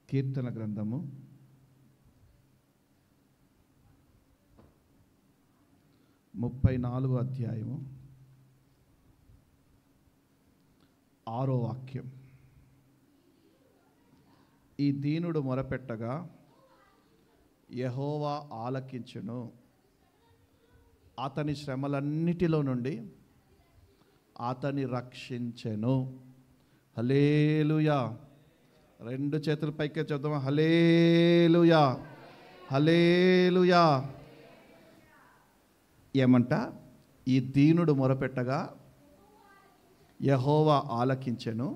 కీర్తన గ్రంథము 34వ అధ్యాయము 6వ వాక్యం. ఈ దీనుడు మొరపెట్టగా యెహోవా ఆలకించును, అతని శ్రమలన్నిటిలో నుండి అతని రక్షించెను. హల్లెలూయా. రెండు చేతుల పైకే చెప్దాం, హల్లెలూయా హల్లెలూయా. ఏమంట? ఈ దీనుడు మొరపెట్టగా యెహోవా ఆలకించెను,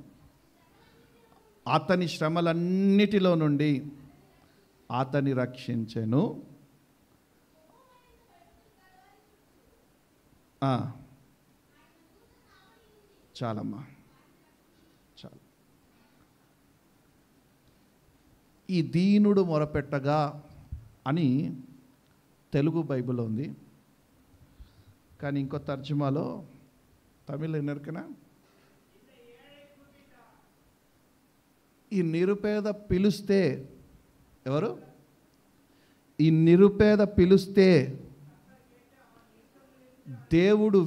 అతని శ్రమలన్నిటిలో నుండి అతని రక్షించెను. చాలమ్మా, చాలు. ఈ దీనుడు మొరపెట్టగా అని తెలుగు బైబిల్లో ఉంది, కానీ ఇంకో తర్జుమాలో తమిళ ఎన్నరికనా ఈ నిరుపేద పిలుస్తే, ఎవరు? ఈ నిరుపేద పిలుస్తే దేవుడు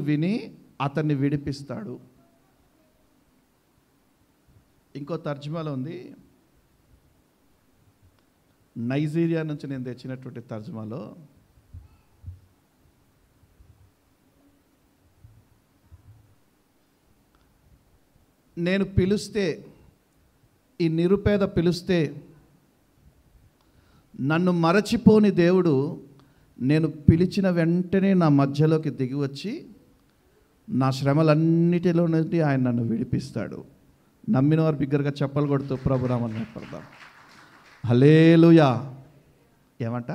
విని అతన్ని విడిపిస్తాడు. ఇంకో తర్జుమాలో ఉంది, నైజీరియా నుంచి నేను తెచ్చినటువంటి తర్జుమాలో, నేను పిలుస్తే, ఈ నిరుపేద పిలుస్తే నన్ను మరచిపోని దేవుడు నేను పిలిచిన వెంటనే నా మధ్యలోకి దిగి వచ్చి నా శ్రమలన్నిటిలో నుండి ఆయన నన్ను విడిపిస్తాడు. నమ్మిన వారు బిగ్గరగా చెప్పలు కొడుతూ ప్రభునామమున పడదాం. హల్లెలూయా. ఏమంట?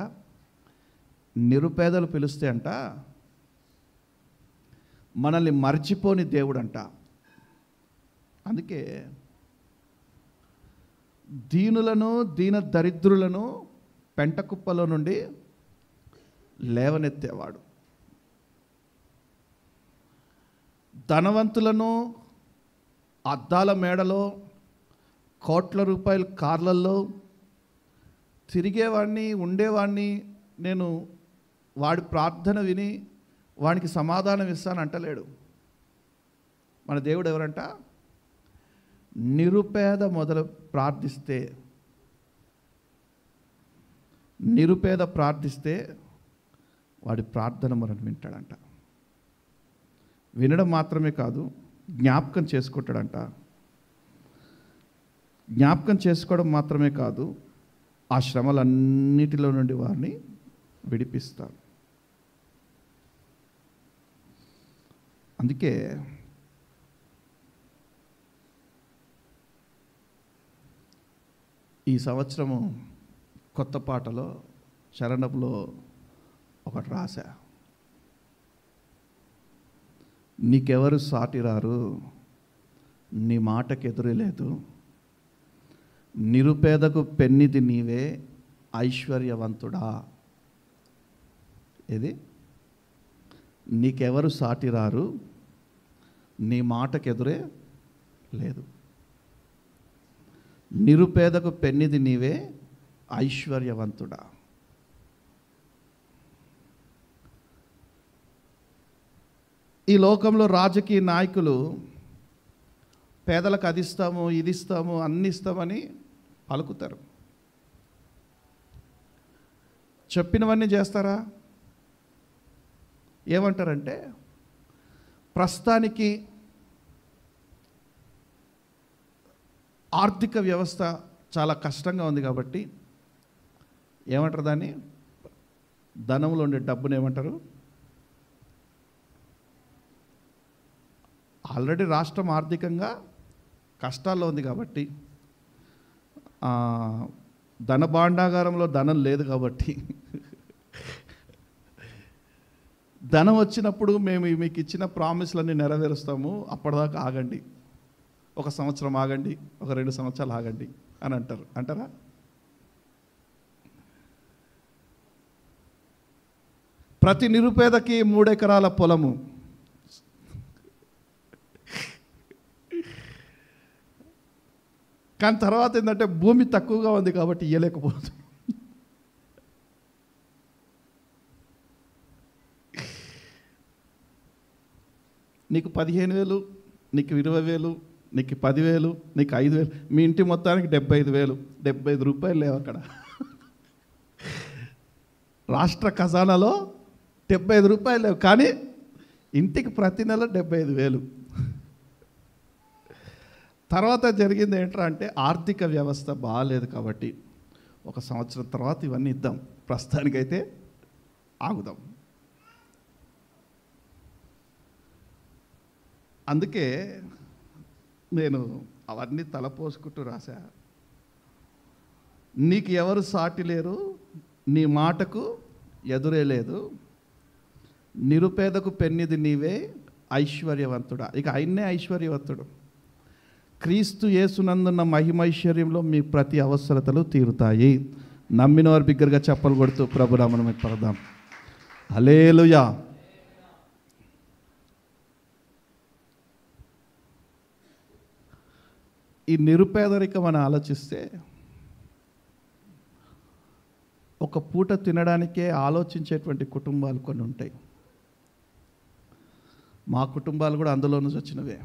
నిరుపేదలు పిలిస్తే అంట మనల్ని మర్చిపోని దేవుడు అంట. అందుకే దీనులను, దీన దరిద్రులను పెంటకుప్పలో నుండి లేవనెత్తేవాడు. ధనవంతులను అద్దాల మేడలో, కోట్ల రూపాయల కార్లల్లో తిరిగేవాడిని, ఉండేవాడిని నేను వాడి ప్రార్థన విని వానికి సమాధానం ఇస్తాను అంటలేడు. మన దేవుడు ఎవరంట? నిరుపేద ప్రార్థిస్తే వాడి ప్రార్థన మనం వింటాడంట. వినడం మాత్రమే కాదు, జ్ఞాపకం చేసుకుంటాడంట. జ్ఞాపకం చేసుకోవడం మాత్రమే కాదు, ఆ శ్రమలన్నిటిలో నుండి వారిని విడిపిస్తాడు. అందుకే ఈ సంవత్సరము కొత్త పాటలో, శరణంలో ఒకటి రాశా, నీకెవరు సాటిరారు, నీ మాటకెదురు లేదు, నిరుపేదకు పెన్నిది నీవే ఐశ్వర్యవంతుడా. ఇది నీకెవరు సాటిరారు, నీ మాటకెదురే లేదు, నిరుపేదకు పెన్నిది నీవే ఐశ్వర్యవంతుడా. ఈ లోకంలో రాజకీయ నాయకులు పేదలకు అది ఇస్తాము, ఇది ఇస్తాము, అన్ని ఇస్తామని పలుకుతారు. చెప్పినవన్నీ చేస్తారా? ఏమంటారంటే, ప్రస్తుతానికి ఆర్థిక వ్యవస్థ చాలా కష్టంగా ఉంది కాబట్టి ఏమంటారు దాన్ని? ధనంలో ఉండే డబ్బును ఏమంటారు? ఆల్రెడీ రాష్ట్రం ఆర్థికంగా కష్టాల్లో ఉంది కాబట్టి, ధన భాండాగారంలో ధనం లేదు కాబట్టి, ధనం వచ్చినప్పుడు మేము మీకు ఇచ్చిన ప్రామిస్లన్నీ నెరవేరుస్తాము, అప్పటిదాకా ఆగండి, 1 సంవత్సరం ఆగండి, 2 సంవత్సరాలు ఆగండి అని అంటారా? ప్రతి నిరుపేదకి 3 ఎకరాల పొలము, కానీ తర్వాత ఏంటంటే భూమి తక్కువగా ఉంది కాబట్టి ఇయ్యలేకపోతుంది. నీకు 15,000, నీకు 20,000, నీకు 10,000, నీకు 5,000, మీ ఇంటి మొత్తానికి 75,000, 75 రూపాయలు లేవు అక్కడ. రాష్ట్ర ఖజానాలో 75 రూపాయలు లేవు, కానీ ఇంటికి ప్రతి నెల 75,000. తర్వాత జరిగింది ఏంట్రా అంటే ఆర్థిక వ్యవస్థ బాగాలేదు కాబట్టి 1 సంవత్సరం తర్వాత ఇవన్నీ ఇద్దాం, ప్రస్తుతానికైతే ఆగుదాం. అందుకే నేను అవన్నీ తలపోసుకుంటూ రాశా. నీకు ఎవరు సాటి లేరు, నీ మాటకు ఎదురే లేదు, నిరుపేదకు పెన్నిది నీవే ఐశ్వర్యవంతుడా. ఇక ఆయన్నే ఐశ్వర్యవంతుడు. క్రీస్తు యేసునందున్న మహిమైశ్వర్యంలో మీ ప్రతి అవసరతలు తీరుతాయి. నమ్మిన వారు బిగ్గరగా చప్పలు కొడుతూ ప్రభునామమున పడదాం. హల్లెలూయా. ఈ నిరుపేదరికం అని ఆలోచిస్తే ఒక పూట తినడానికే ఆలోచించేటువంటి కుటుంబాలు కొన్ని ఉంటాయి. మా కుటుంబాలు కూడా అందులో నుంచి వచ్చినవే.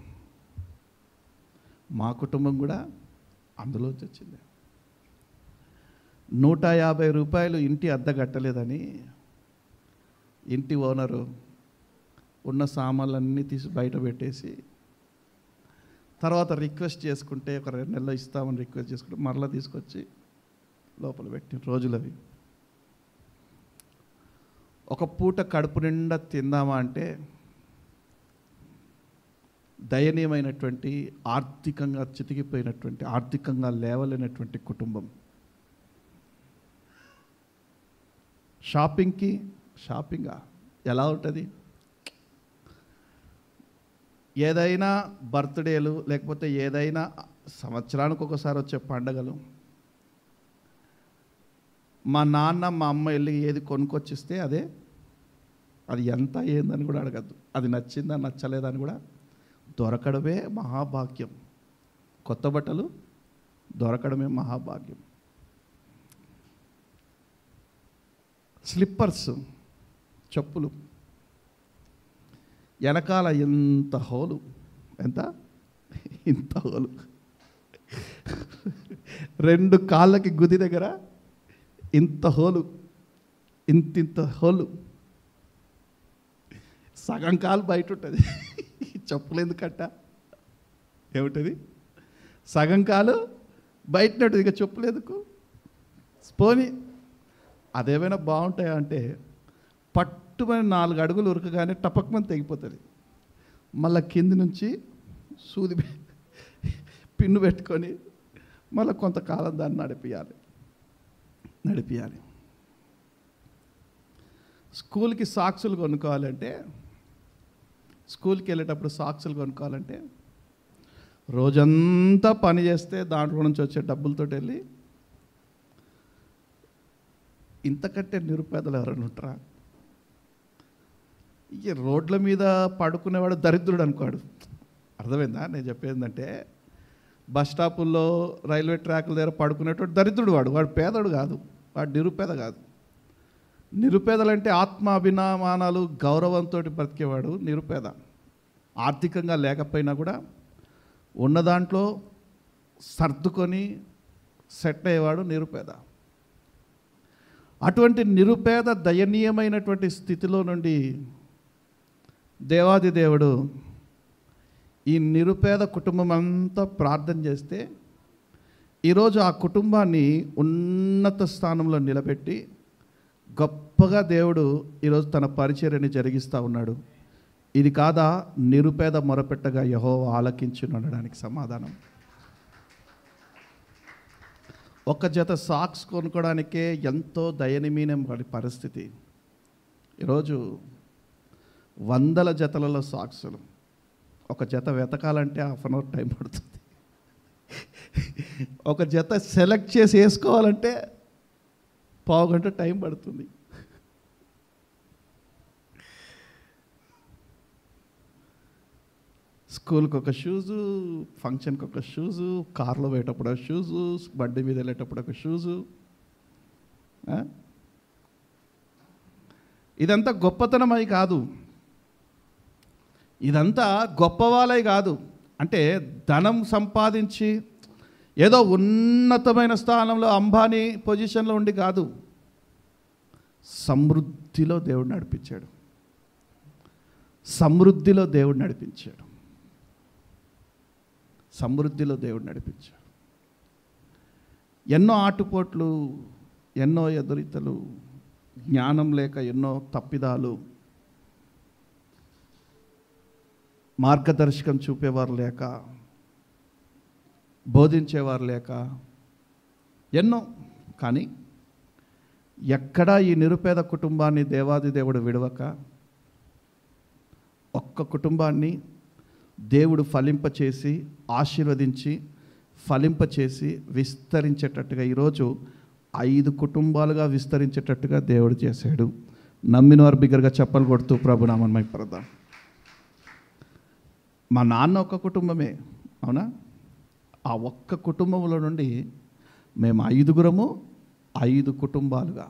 మా కుటుంబం కూడా అందులోంచి వచ్చింది. 150 రూపాయలు ఇంటి అద్దె కట్టలేదని ఇంటి ఓనరు ఉన్న సామాన్లన్నీ తీసి బయట పెట్టేసి తర్వాత రిక్వెస్ట్ చేసుకుంటే ఒక 2 నెలలు ఇస్తామని రిక్వెస్ట్ చేసుకుంటే మరలా తీసుకొచ్చి లోపల పెట్టిన రోజులవి. ఒక పూట కడుపు నిండా తిందామా అంటే దయనీయమైనటువంటి, ఆర్థికంగా చితికిపోయినటువంటి, ఆర్థికంగా లేవలేనటువంటి కుటుంబం. షాపింగా ఎలా ఉంటుంది? ఏదైనా బర్త్డేలు లేకపోతే ఏదైనా సంవత్సరానికి ఒకసారి వచ్చే పండగలు, మా నాన్న మా అమ్మ వెళ్ళి ఏది కొనుక్కొచ్చిస్తే అది ఎంత ఏందని కూడా అడగద్దు. అది నచ్చిందా నచ్చలేదని కూడా దొరకడమే మహాభాగ్యం. కొత్త బట్టలు దొరకడమే మహాభాగ్యం. స్లిప్పర్స్, చెప్పులు వెనకాల ఇంత హోలు, ఇంత హోలు, 2 కాళ్ళకి గుది దగ్గర ఇంత హోలు, ఇంత హోలు, సగం కాలు బయట ఉంటుంది. చెప్పులు ఎందుకట్ట ఏమిటది? సగం కాలు బయట ఉంటుంది, ఇక చెప్పులు ఎందుకు? పోని అదేమైనా బాగుంటాయా అంటే పట్టుమని 4 అడుగులు ఉరకగానే టపక్మని తెగిపోతుంది. మళ్ళీ కింది నుంచి సూది పిన్ను పెట్టుకొని మళ్ళీ కొంతకాలం దాన్ని నడిపియాలి. స్కూల్కి సాక్సులు కొనుక్కోవాలంటే, స్కూల్కి వెళ్ళేటప్పుడు సాక్సులు కొనుక్కోవాలంటే రోజంతా పని చేస్తే దాంట్లో నుంచి వచ్చే డబ్బులతో వెళ్ళి, ఇంతకంటే నిరుపేదలు ఎవరైనా ఉంటారా? ఇక రోడ్ల మీద పడుకునేవాడు దరిద్రుడు అనుకోడు. అర్థమైందా నేను చెప్పేందంటే? బస్ స్టాపుల్లో, రైల్వే ట్రాక్ల దగ్గర పడుకునేటోడు దరిద్రుడు. వాడు పేదడు కాదు, వాడు నిరుపేద కాదు. నిరుపేదలంటే ఆత్మాభిమానాలు, గౌరవంతో బ్రతికేవాడు నిరుపేద. ఆర్థికంగా లేకపోయినా కూడా ఉన్న దాంట్లో సర్దుకొని సెట్ అయ్యేవాడు నిరుపేద. అటువంటి నిరుపేద దయనీయమైనటువంటి స్థితిలో నుండి దేవాది దేవుడు ఈ నిరుపేద కుటుంబం అంతా ప్రార్థన చేస్తే ఈరోజు ఆ కుటుంబాన్ని ఉన్నత స్థానంలో నిలబెట్టి గొప్పగా దేవుడు ఈరోజు తన పరిచర్యని జరిగిస్తూ ఉన్నాడు. ఇది కాదా నిరుపేద మొరపెట్టగా యెహోవా ఆలకించును అనడానికి సమాధానం? ఒక జత సాక్స్ కొనుక్కోవడానికే ఎంతో దయనీయమైన పరిస్థితి. ఈరోజు 100 జతలలో సాక్సులు. ఒక జత వెతకాలంటే 1/2 అవర్ టైం పడుతుంది. ఒక జత సెలెక్ట్ చేసి వేసుకోవాలంటే 1/2 గంట టైం పడుతుంది. స్కూల్కి ఒక షూజు, ఫంక్షన్కి ఒక షూజు, కార్లో పోయేటప్పుడు ఒక షూజు, బండి మీద వెళ్ళేటప్పుడు ఒక షూజు. ఇదంతా గొప్పతనం అయి కాదు, ఇదంతా గొప్పవాళ్ళై కాదు. అంటే ధనం సంపాదించి ఏదో ఉన్నతమైన స్థానంలో అంబానీ పొజిషన్లో ఉండి కాదు, సమృద్ధిలో దేవుడు నడిపించాడు, సమృద్ధిలో దేవుడు నడిపించాడు, సమృద్ధిలో దేవుడు నడిపించాడు. ఎన్నో ఆటుపోట్లు, ఎన్నో ఎదురితలు, జ్ఞానం లేక ఎన్నో తప్పిదాలు, మార్గదర్శకం చూపేవారు లేక, బోధించేవారు లేక ఎన్నో. కానీ ఎక్కడా ఈ నిరుపేద కుటుంబాన్ని దేవాది దేవుడు విడవక, ఒక్క కుటుంబాన్ని దేవుడు ఫలింపచేసి, ఆశీర్వదించి, ఫలింపచేసి, విస్తరించేటట్టుగా ఈరోజు 5 కుటుంబాలుగా విస్తరించేటట్టుగా దేవుడు చేశాడు. నమ్మిన వారు బిగ్గరగా చప్పలు కొడుతూ ప్రభునామం మహిమపడదాం. మా నాన్న ఒక కుటుంబమే, అవునా? ఆ ఒక్క కుటుంబంలో నుండి మేము 5గురము 5 కుటుంబాలుగా.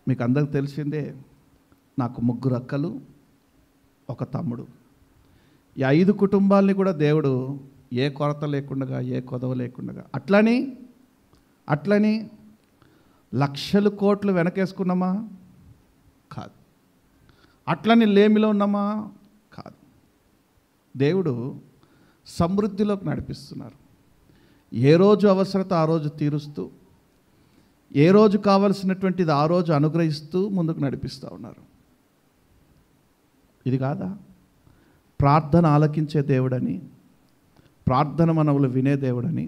మీకు అందరికి తెలిసిందే, నాకు 3 అక్కలు, ఒక తమ్ముడు. ఈ 5 కుటుంబాలని కూడా దేవుడు ఏ కొరత లేకుండా, ఏ కొదవ లేకుండా, అట్లని లక్షలు కోట్లు వెనకేసుకున్నామా? కాదు. అట్లని లేమిలో ఉన్నామా? కాదు. దేవుడు సమృద్ధిలోకి నడిపిస్తున్నారు. ఏ రోజు అవసరత ఆ రోజు తీరుస్తూ, ఏ రోజు కావలసినటువంటిది ఆ రోజు అనుగ్రహిస్తూ ముందుకు నడిపిస్తూ ఉన్నారు. ఇది కాదా ప్రార్థన ఆలకించే దేవుడని, ప్రార్థన మనవులు వినే దేవుడని?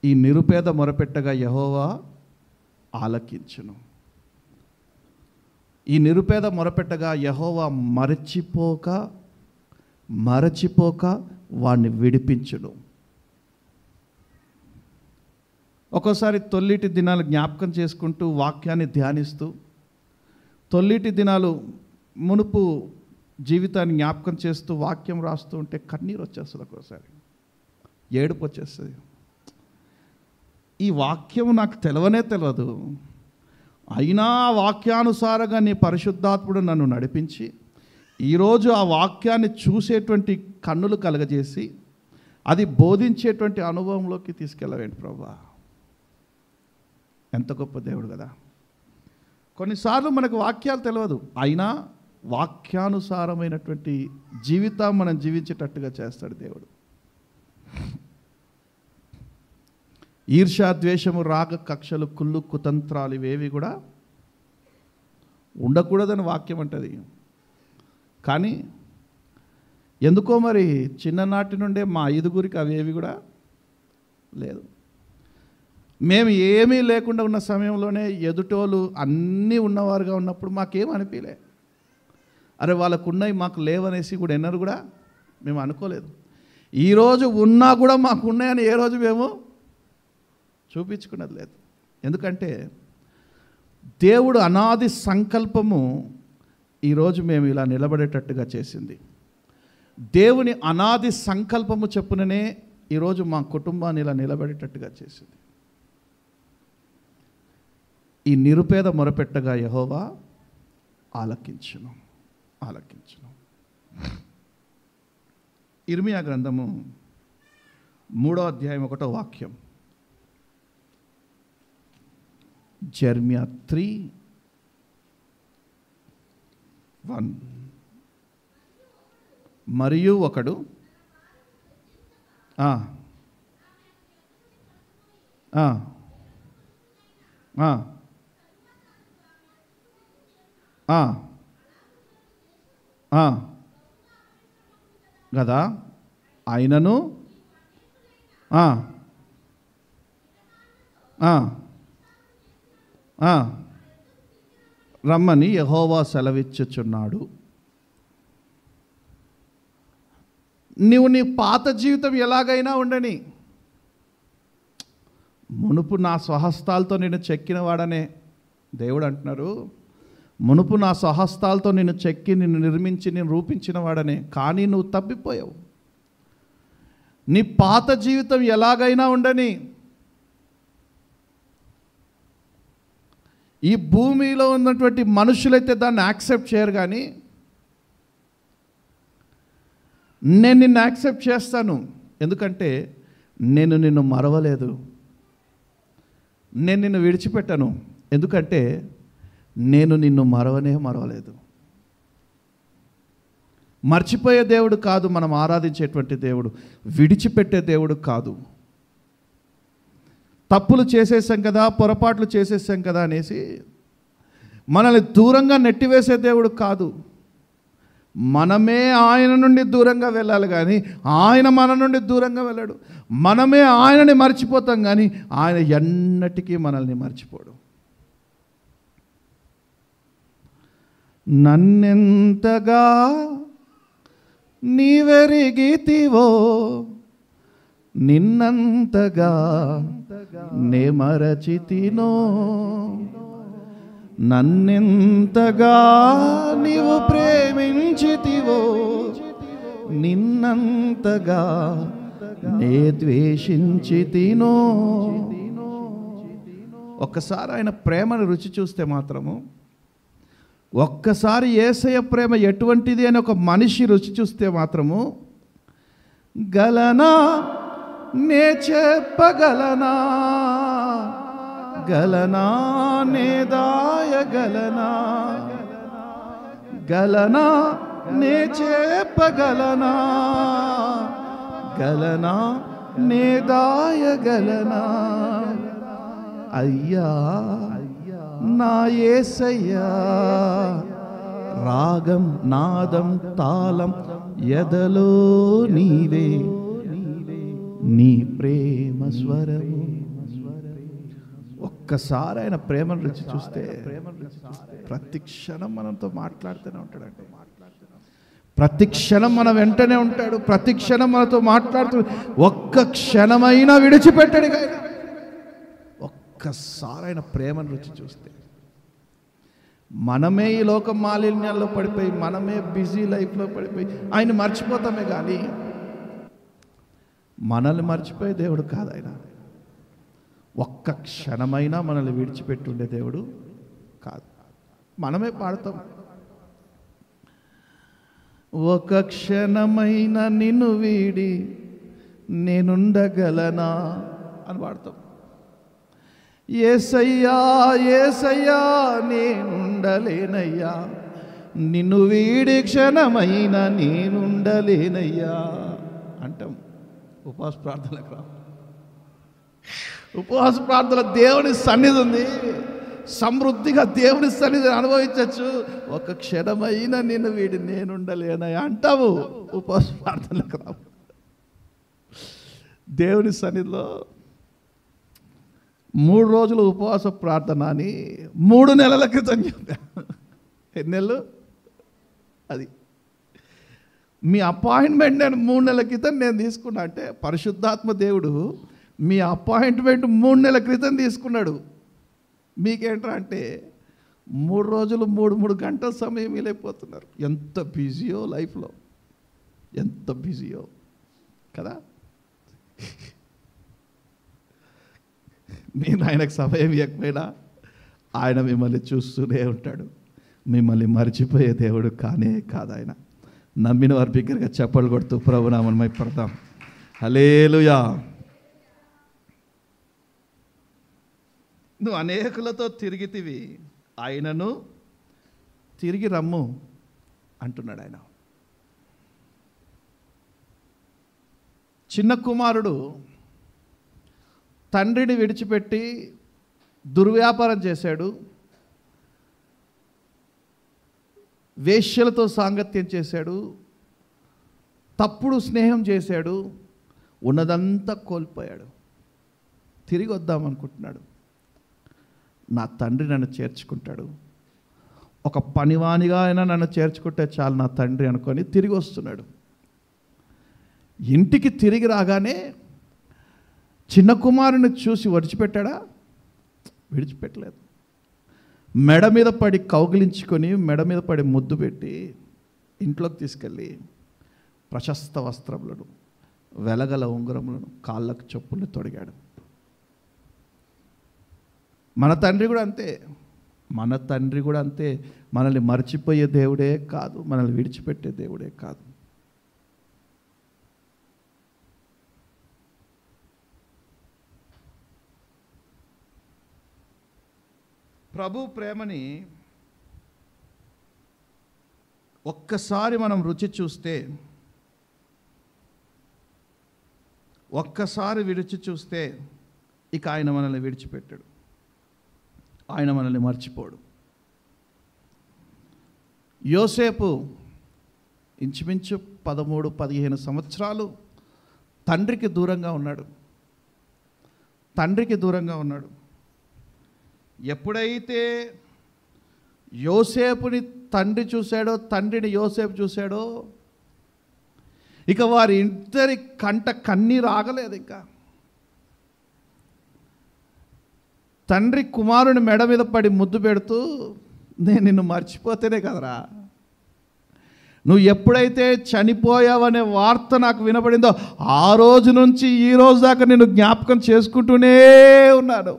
ఈ నిరుపేద మొరపెట్టగా యెహోవా ఆలకించును. ఈ నిరుపేద మొరపెట్టగా యెహోవా మరచిపోక వాడిని విడిపించును. ఒక్కోసారి తొల్లిటి దినాలు జ్ఞాపకం చేసుకుంటూ, వాక్యాన్ని ధ్యానిస్తూ, తొల్లిటి దినాలు మునుపు జీవితాన్ని జ్ఞాపకం చేస్తూ వాక్యం రాస్తూ ఉంటే కన్నీరు వచ్చేస్తుంది, ఒక్కోసారి ఏడుపు వచ్చేస్తుంది. ఈ వాక్యం నాకు తెలియదు, అయినా వాక్యానుసారంగా నీ పరిశుద్ధాత్ముడు నన్ను నడిపించి ఈరోజు ఆ వాక్యాన్ని చూసేటువంటి కన్నులు కలగజేసి అది బోధించేటువంటి అనుభవంలోకి తీసుకెళ్ళవేంటి ప్రభువా. ఎంత గొప్ప దేవుడు కదా. కొన్నిసార్లు మనకు వాక్యాలు తెలియదు, అయినా వాక్యానుసారమైనటువంటి జీవితం మనం జీవించేటట్టుగా చేస్తాడు దేవుడు. ఈర్ష్య, ద్వేషము, రాగ, కక్షలు, కుళ్ళు, కుతంత్రాలు ఇవేవి కూడా ఉండకూడదని వాక్యం అంటది. కానీ ఎందుకో మరి చిన్ననాటి నుండే మా 5గురికి అవేవి కూడా లేదు. మేము ఏమీ లేకుండా ఉన్న సమయంలోనే ఎదుటోళ్ళు అన్నీ ఉన్నవారుగా ఉన్నప్పుడు మాకేం అనిపించలే. అరే వాళ్ళకు ఉన్నాయి మాకు లేవనేసి కూడా ఎన్నరు కూడా మేము అనుకోలేదు. ఈరోజు ఉన్నా కూడా మాకు ఉన్నాయని ఏ రోజు మేము చూపించుకున్నది లేదు. ఎందుకంటే దేవుడు అనాది సంకల్పము ఈరోజు మేము ఇలా నిలబడేటట్టుగా చేసింది. దేవుని అనాది సంకల్పము చెప్పుననే ఈరోజు మా కుటుంబాన్ని ఇలా నిలబడేటట్టుగా చేసింది. ఈ నిరుపేద మొరపెట్టగా యెహోవా ఆలకించును. ఇర్మియా గ్రంథము 3వ అధ్యాయం 1వ వాక్యం. జెర్మియా 3:1. మరియు ఒకడు కదా ఆయనను రమ్మని యెహోవా సెలవిచ్చుచున్నాడు. నీవు నీ పాత జీవితం ఎలాగైనా ఉండని, మునుపు నా స్వహస్తాలతో నేను చెక్కిన వాడనే దేవుడు అంటున్నారు. మునుపు నా స్వహస్తాలతో నిన్ను చెక్కి నిన్ను నిర్మించి నేను రూపించిన వాడనే, కానీ నువ్వు తప్పిపోయావు. నీ పాత జీవితం ఎలాగైనా ఉండని, ఈ భూమిలో ఉన్నటువంటి మనుషులైతే దాన్ని యాక్సెప్ట్ చేయరు, కానీ నేను నిన్ను యాక్సెప్ట్ చేస్తాను. ఎందుకంటే నేను నిన్ను మరవలేదు, నేను నిన్ను విడిచిపెట్టను. ఎందుకంటే నేను నిన్ను మరవలేదు. మర్చిపోయే దేవుడు కాదు మనం ఆరాధించేటువంటి దేవుడు, విడిచిపెట్టే దేవుడు కాదు. తప్పులు చేసేసాం కదా, పొరపాట్లు చేసేసాం కదా అనేసి మనల్ని దూరంగా నెట్టివేసే దేవుడు కాదు. మనమే ఆయన నుండి దూరంగా వెళ్ళాలి, కానీ ఆయన మన నుండి దూరంగా వెళ్ళాడు. మనమే ఆయనని మర్చిపోతాం, కానీ ఆయన ఎన్నటికీ మనల్ని మర్చిపోడు. నన్నెంతగా నీవెరిగితివో నిన్నంతగా నే మరచితినో, నన్నెంతగా నీవు ప్రేమించితివో నిన్నంతగా నే ద్వేషించితినో. ఒక్కసారి ఆయన ప్రేమను రుచి చూస్తే మాత్రము, ఒక్కసారి యేసయ్య ప్రేమ ఎటువంటిది అని ఒక మనిషి రుచి చూస్తే మాత్రము, గలనా నే చెప్పగలనా, గలనా నే దాయగలనా, గలనా నే చెప్పగలనా, గలనా నే దాయగలనా. అయ్యా నా యేసయ్యా, రాగం నాదం తాళం ఎదలో నీవే, నీ ప్రేమ స్వరము. ఒక్కసారి ఆయన ప్రేమను రుచి చూస్తే ప్రతి క్షణం మనతో మాట్లాడుతూనే ఉంటాడండి. ప్రతి క్షణం మన వెంటనే ఉంటాడు, ప్రతి క్షణం మనతో మాట్లాడుతూ, ఒక్క క్షణమైనా విడిచిపెట్టాడు. ఒక్కసారి ఆయన ప్రేమను రుచి చూస్తే, మనమే ఈ లోక మాలిన్యాల్లో పడిపోయి, మనమే బిజీ లైఫ్లో పడిపోయి ఆయన మర్చిపోతామే, కానీ మనల్ని మర్చిపోయే దేవుడు కాదు ఆయన. ఒక్క క్షణమైనా మనల్ని విడిచిపెట్టి ఉండే దేవుడు కాదు. మనమే పాడతాం, ఒక క్షణమైన నిన్ను వీడి నేనుండగలనా అని పాడతాం. యేసయ్యా యేసయ్యా నేనుండలేనయ్యా, నిన్ను వీడి క్షణమైన నేనుండలేనయ్యా అంటాం. ఉపవాస ప్రార్థనలకు రా. ఉపవాస ప్రార్థన దేవుని సన్నిధి ఉంది, సమృద్ధిగా దేవుని సన్నిధిని అనుభవించవచ్చు. ఒక క్షణమైన నిన్ను వీడి నేనుండలేనయ్యా అంటావు. ఉపవాస ప్రార్థనలకు రా. దేవుని సన్నిధిలో 3 రోజులు ఉపవాస ప్రార్థన అని 3 నెలల క్రితం చెప్పా. ఎన్ని నెలలు? అది మీ అపాయింట్మెంట్ నేను 3 నెలల క్రితం నేను తీసుకున్నా అంటే, పరిశుద్ధాత్మ దేవుడు మీ అపాయింట్మెంట్ 3 నెలల క్రితం తీసుకున్నాడు. మీకేంట్రా అంటే 3 రోజులు 3 గంటల సమయం వీలైపోతున్నారు. ఎంత బిజీయో లైఫ్లో, ఎంత బిజీయో కదా. నేను ఆయనకు సమయం ఇవ్వకపోయినా ఆయన మిమ్మల్ని చూస్తూనే ఉంటాడు. మిమ్మల్ని మర్చిపోయే దేవుడు కానే కాదు ఆయన. నమ్మిన వారి బిగ్గరగా చప్పట్లు కొడుతూ ప్రభునామమున మహిమపడదాం. హల్లెలూయా. నువ్వు అనేకులతో తిరిగితివి, ఆయనను తిరిగి రమ్ము అంటున్నాడు ఆయన. చిన్న కుమారుడు తండ్రిని విడిచిపెట్టి దుర్వ్యాపారం చేశాడు, వేశ్యలతో సాంగత్యం చేశాడు, తప్పుడు స్నేహం చేశాడు, ఉన్నదంతా కోల్పోయాడు. తిరిగి వద్దామనుకుంటున్నాడు. నా తండ్రి నన్ను చేర్చుకుంటాడు, ఒక పనివానిగా అయినా నన్ను చేర్చుకుంటే చాలు నా తండ్రి అనుకొని తిరిగి వస్తున్నాడు. ఇంటికి తిరిగి రాగానే చిన్న కుమారుని చూసి విడిచిపెట్టాడా? విడిచిపెట్టలేదు. మెడ మీద పడి కౌగిలించుకొని మెడ మీద పడి ముద్దు పెట్టి ఇంట్లోకి తీసుకెళ్ళి ప్రశస్త వస్త్రములను, వెలగల ఉంగరములను, కాళ్ళకు చెప్పులను తొడిగాడు. మన తండ్రి కూడా అంతే. మన తండ్రి కూడా అంతే. మనల్ని మర్చిపోయే దేవుడే కాదు, మనల్ని విడిచిపెట్టే దేవుడే కాదు. ప్రభు ప్రేమని ఒక్కసారి మనం రుచి చూస్తే, ఒక్కసారి విడిచి చూస్తే ఇక ఆయన మనల్ని విడిచిపెట్టాడు, ఆయన మనల్ని మర్చిపోడు. యోసేపు ఇంచుమించు 13-15 సంవత్సరాలు తండ్రికి దూరంగా ఉన్నాడు. తండ్రికి దూరంగా ఉన్నాడు. ఎప్పుడైతే యోసేపుని తండ్రి చూశాడో, తండ్రిని యోసేపు చూశాడో, ఇక వారి ఇద్దరి కంట కన్నీరు ఆగలేదు. ఇంకా తండ్రి కుమారుని మెడ మీద పడి ముద్దు పెడుతూ, నేను నిన్ను మర్చిపోతేనే కదరా, నువ్వు ఎప్పుడైతే చనిపోయావనే వార్త నాకు వినబడిందో ఆ రోజు నుంచి ఈ రోజు దాకా నిన్ను జ్ఞాపకం చేసుకుంటూనే ఉన్నాను.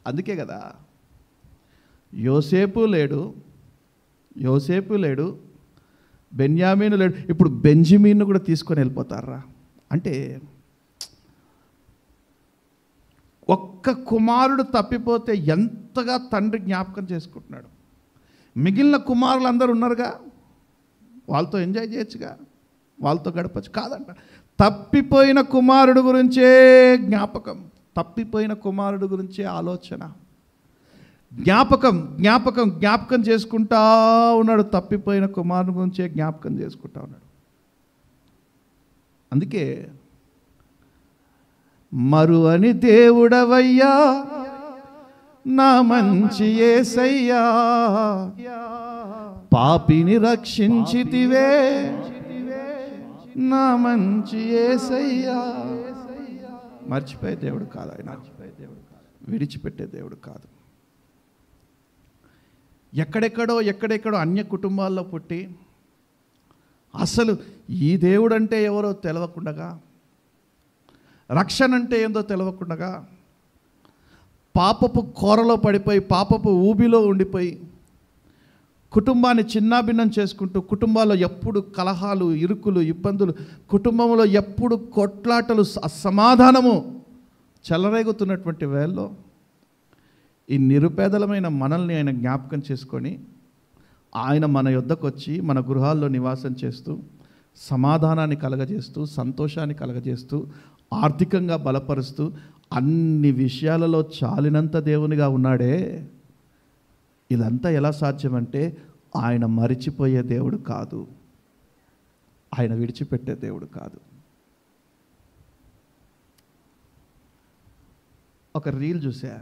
అందుకే కదా యోసేపు లేడు, బెన్యామీను లేడు, ఇప్పుడు బెంజమిన్ను కూడా తీసుకొని వెళ్ళిపోతారా అంటే, ఒక్క కుమారుడు తప్పిపోతే ఎంతగా తండ్రి జ్ఞాపకం చేసుకుంటున్నాడు. మిగిలిన కుమారులు అందరూ ఉన్నారుగా, వాళ్ళతో ఎంజాయ్ చేయొచ్చుగా, వాళ్ళతో గడపచ్చు. కాదంట, తప్పిపోయిన కుమారుడు గురించే జ్ఞాపకం, తప్పిపోయిన కుమారుడు గురించే ఆలోచన, జ్ఞాపకం చేసుకుంటా ఉన్నాడు. తప్పిపోయిన కుమారుడు గురించే జ్ఞాపకం చేసుకుంటా ఉన్నాడు. అందుకే మరువని దేవుడవయ్యా నా మంచి యేసయ్యా, పాపిని రక్షించితివే నా మంచి యేసయ్యా. మర్చిపోయే దేవుడు కాదు ఆయన, విడిచిపెట్టే దేవుడు కాదు. ఎక్కడెక్కడో అన్య కుటుంబాల్లో పుట్టి అసలు ఈ దేవుడు అంటే ఎవరో తెలవకుండగా, రక్షణ అంటే ఏందో తెలవకుండగా, పాపపు కోరలో పడిపోయి, పాపపు ఊబిలో ఉండిపోయి, కుటుంబాన్ని చిన్నాభిన్నం చేసుకుంటూ, కుటుంబాల్లో ఎప్పుడు కలహాలు, ఇరుకులు, ఇబ్బందులు, కుటుంబంలో ఎప్పుడు కొట్లాటలు, అసమాధానము చెలరేగుతున్నటువంటి వేళలో ఈ నిరుపేదలమైన మనల్ని ఆయన జ్ఞాపకం చేసుకొని, ఆయన మన యొద్దకు వచ్చి మన గృహాల్లో నివాసం చేస్తూ, సమాధానాన్ని కలగజేస్తూ, సంతోషాన్ని కలగజేస్తూ, ఆర్థికంగా బలపరుస్తూ, అన్ని విషయాలలో చాలినంత దేవునిగా ఉన్నాడే. ఇదంతా ఎలా సాధ్యమంటే ఆయన మరిచిపోయే దేవుడు కాదు, ఆయన విడిచిపెట్టే దేవుడు కాదు. ఒక రీల్ చూసా,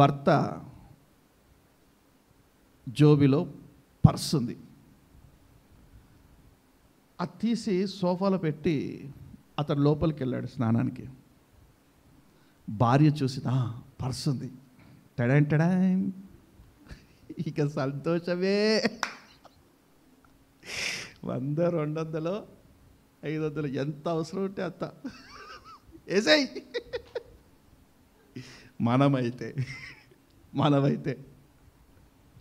భర్త జోబిలో పర్స్ ఉంది, అది తీసి సోఫాలో పెట్టి అతను లోపలికి వెళ్ళాడు స్నానానికి. భార్య చూసి పర్స్ ఉంది, టడాన్, ఇక సంతోషమే. 100, 200, 500 ఎంత అవసరం ఉంటే అంత ఏసై. మనమైతే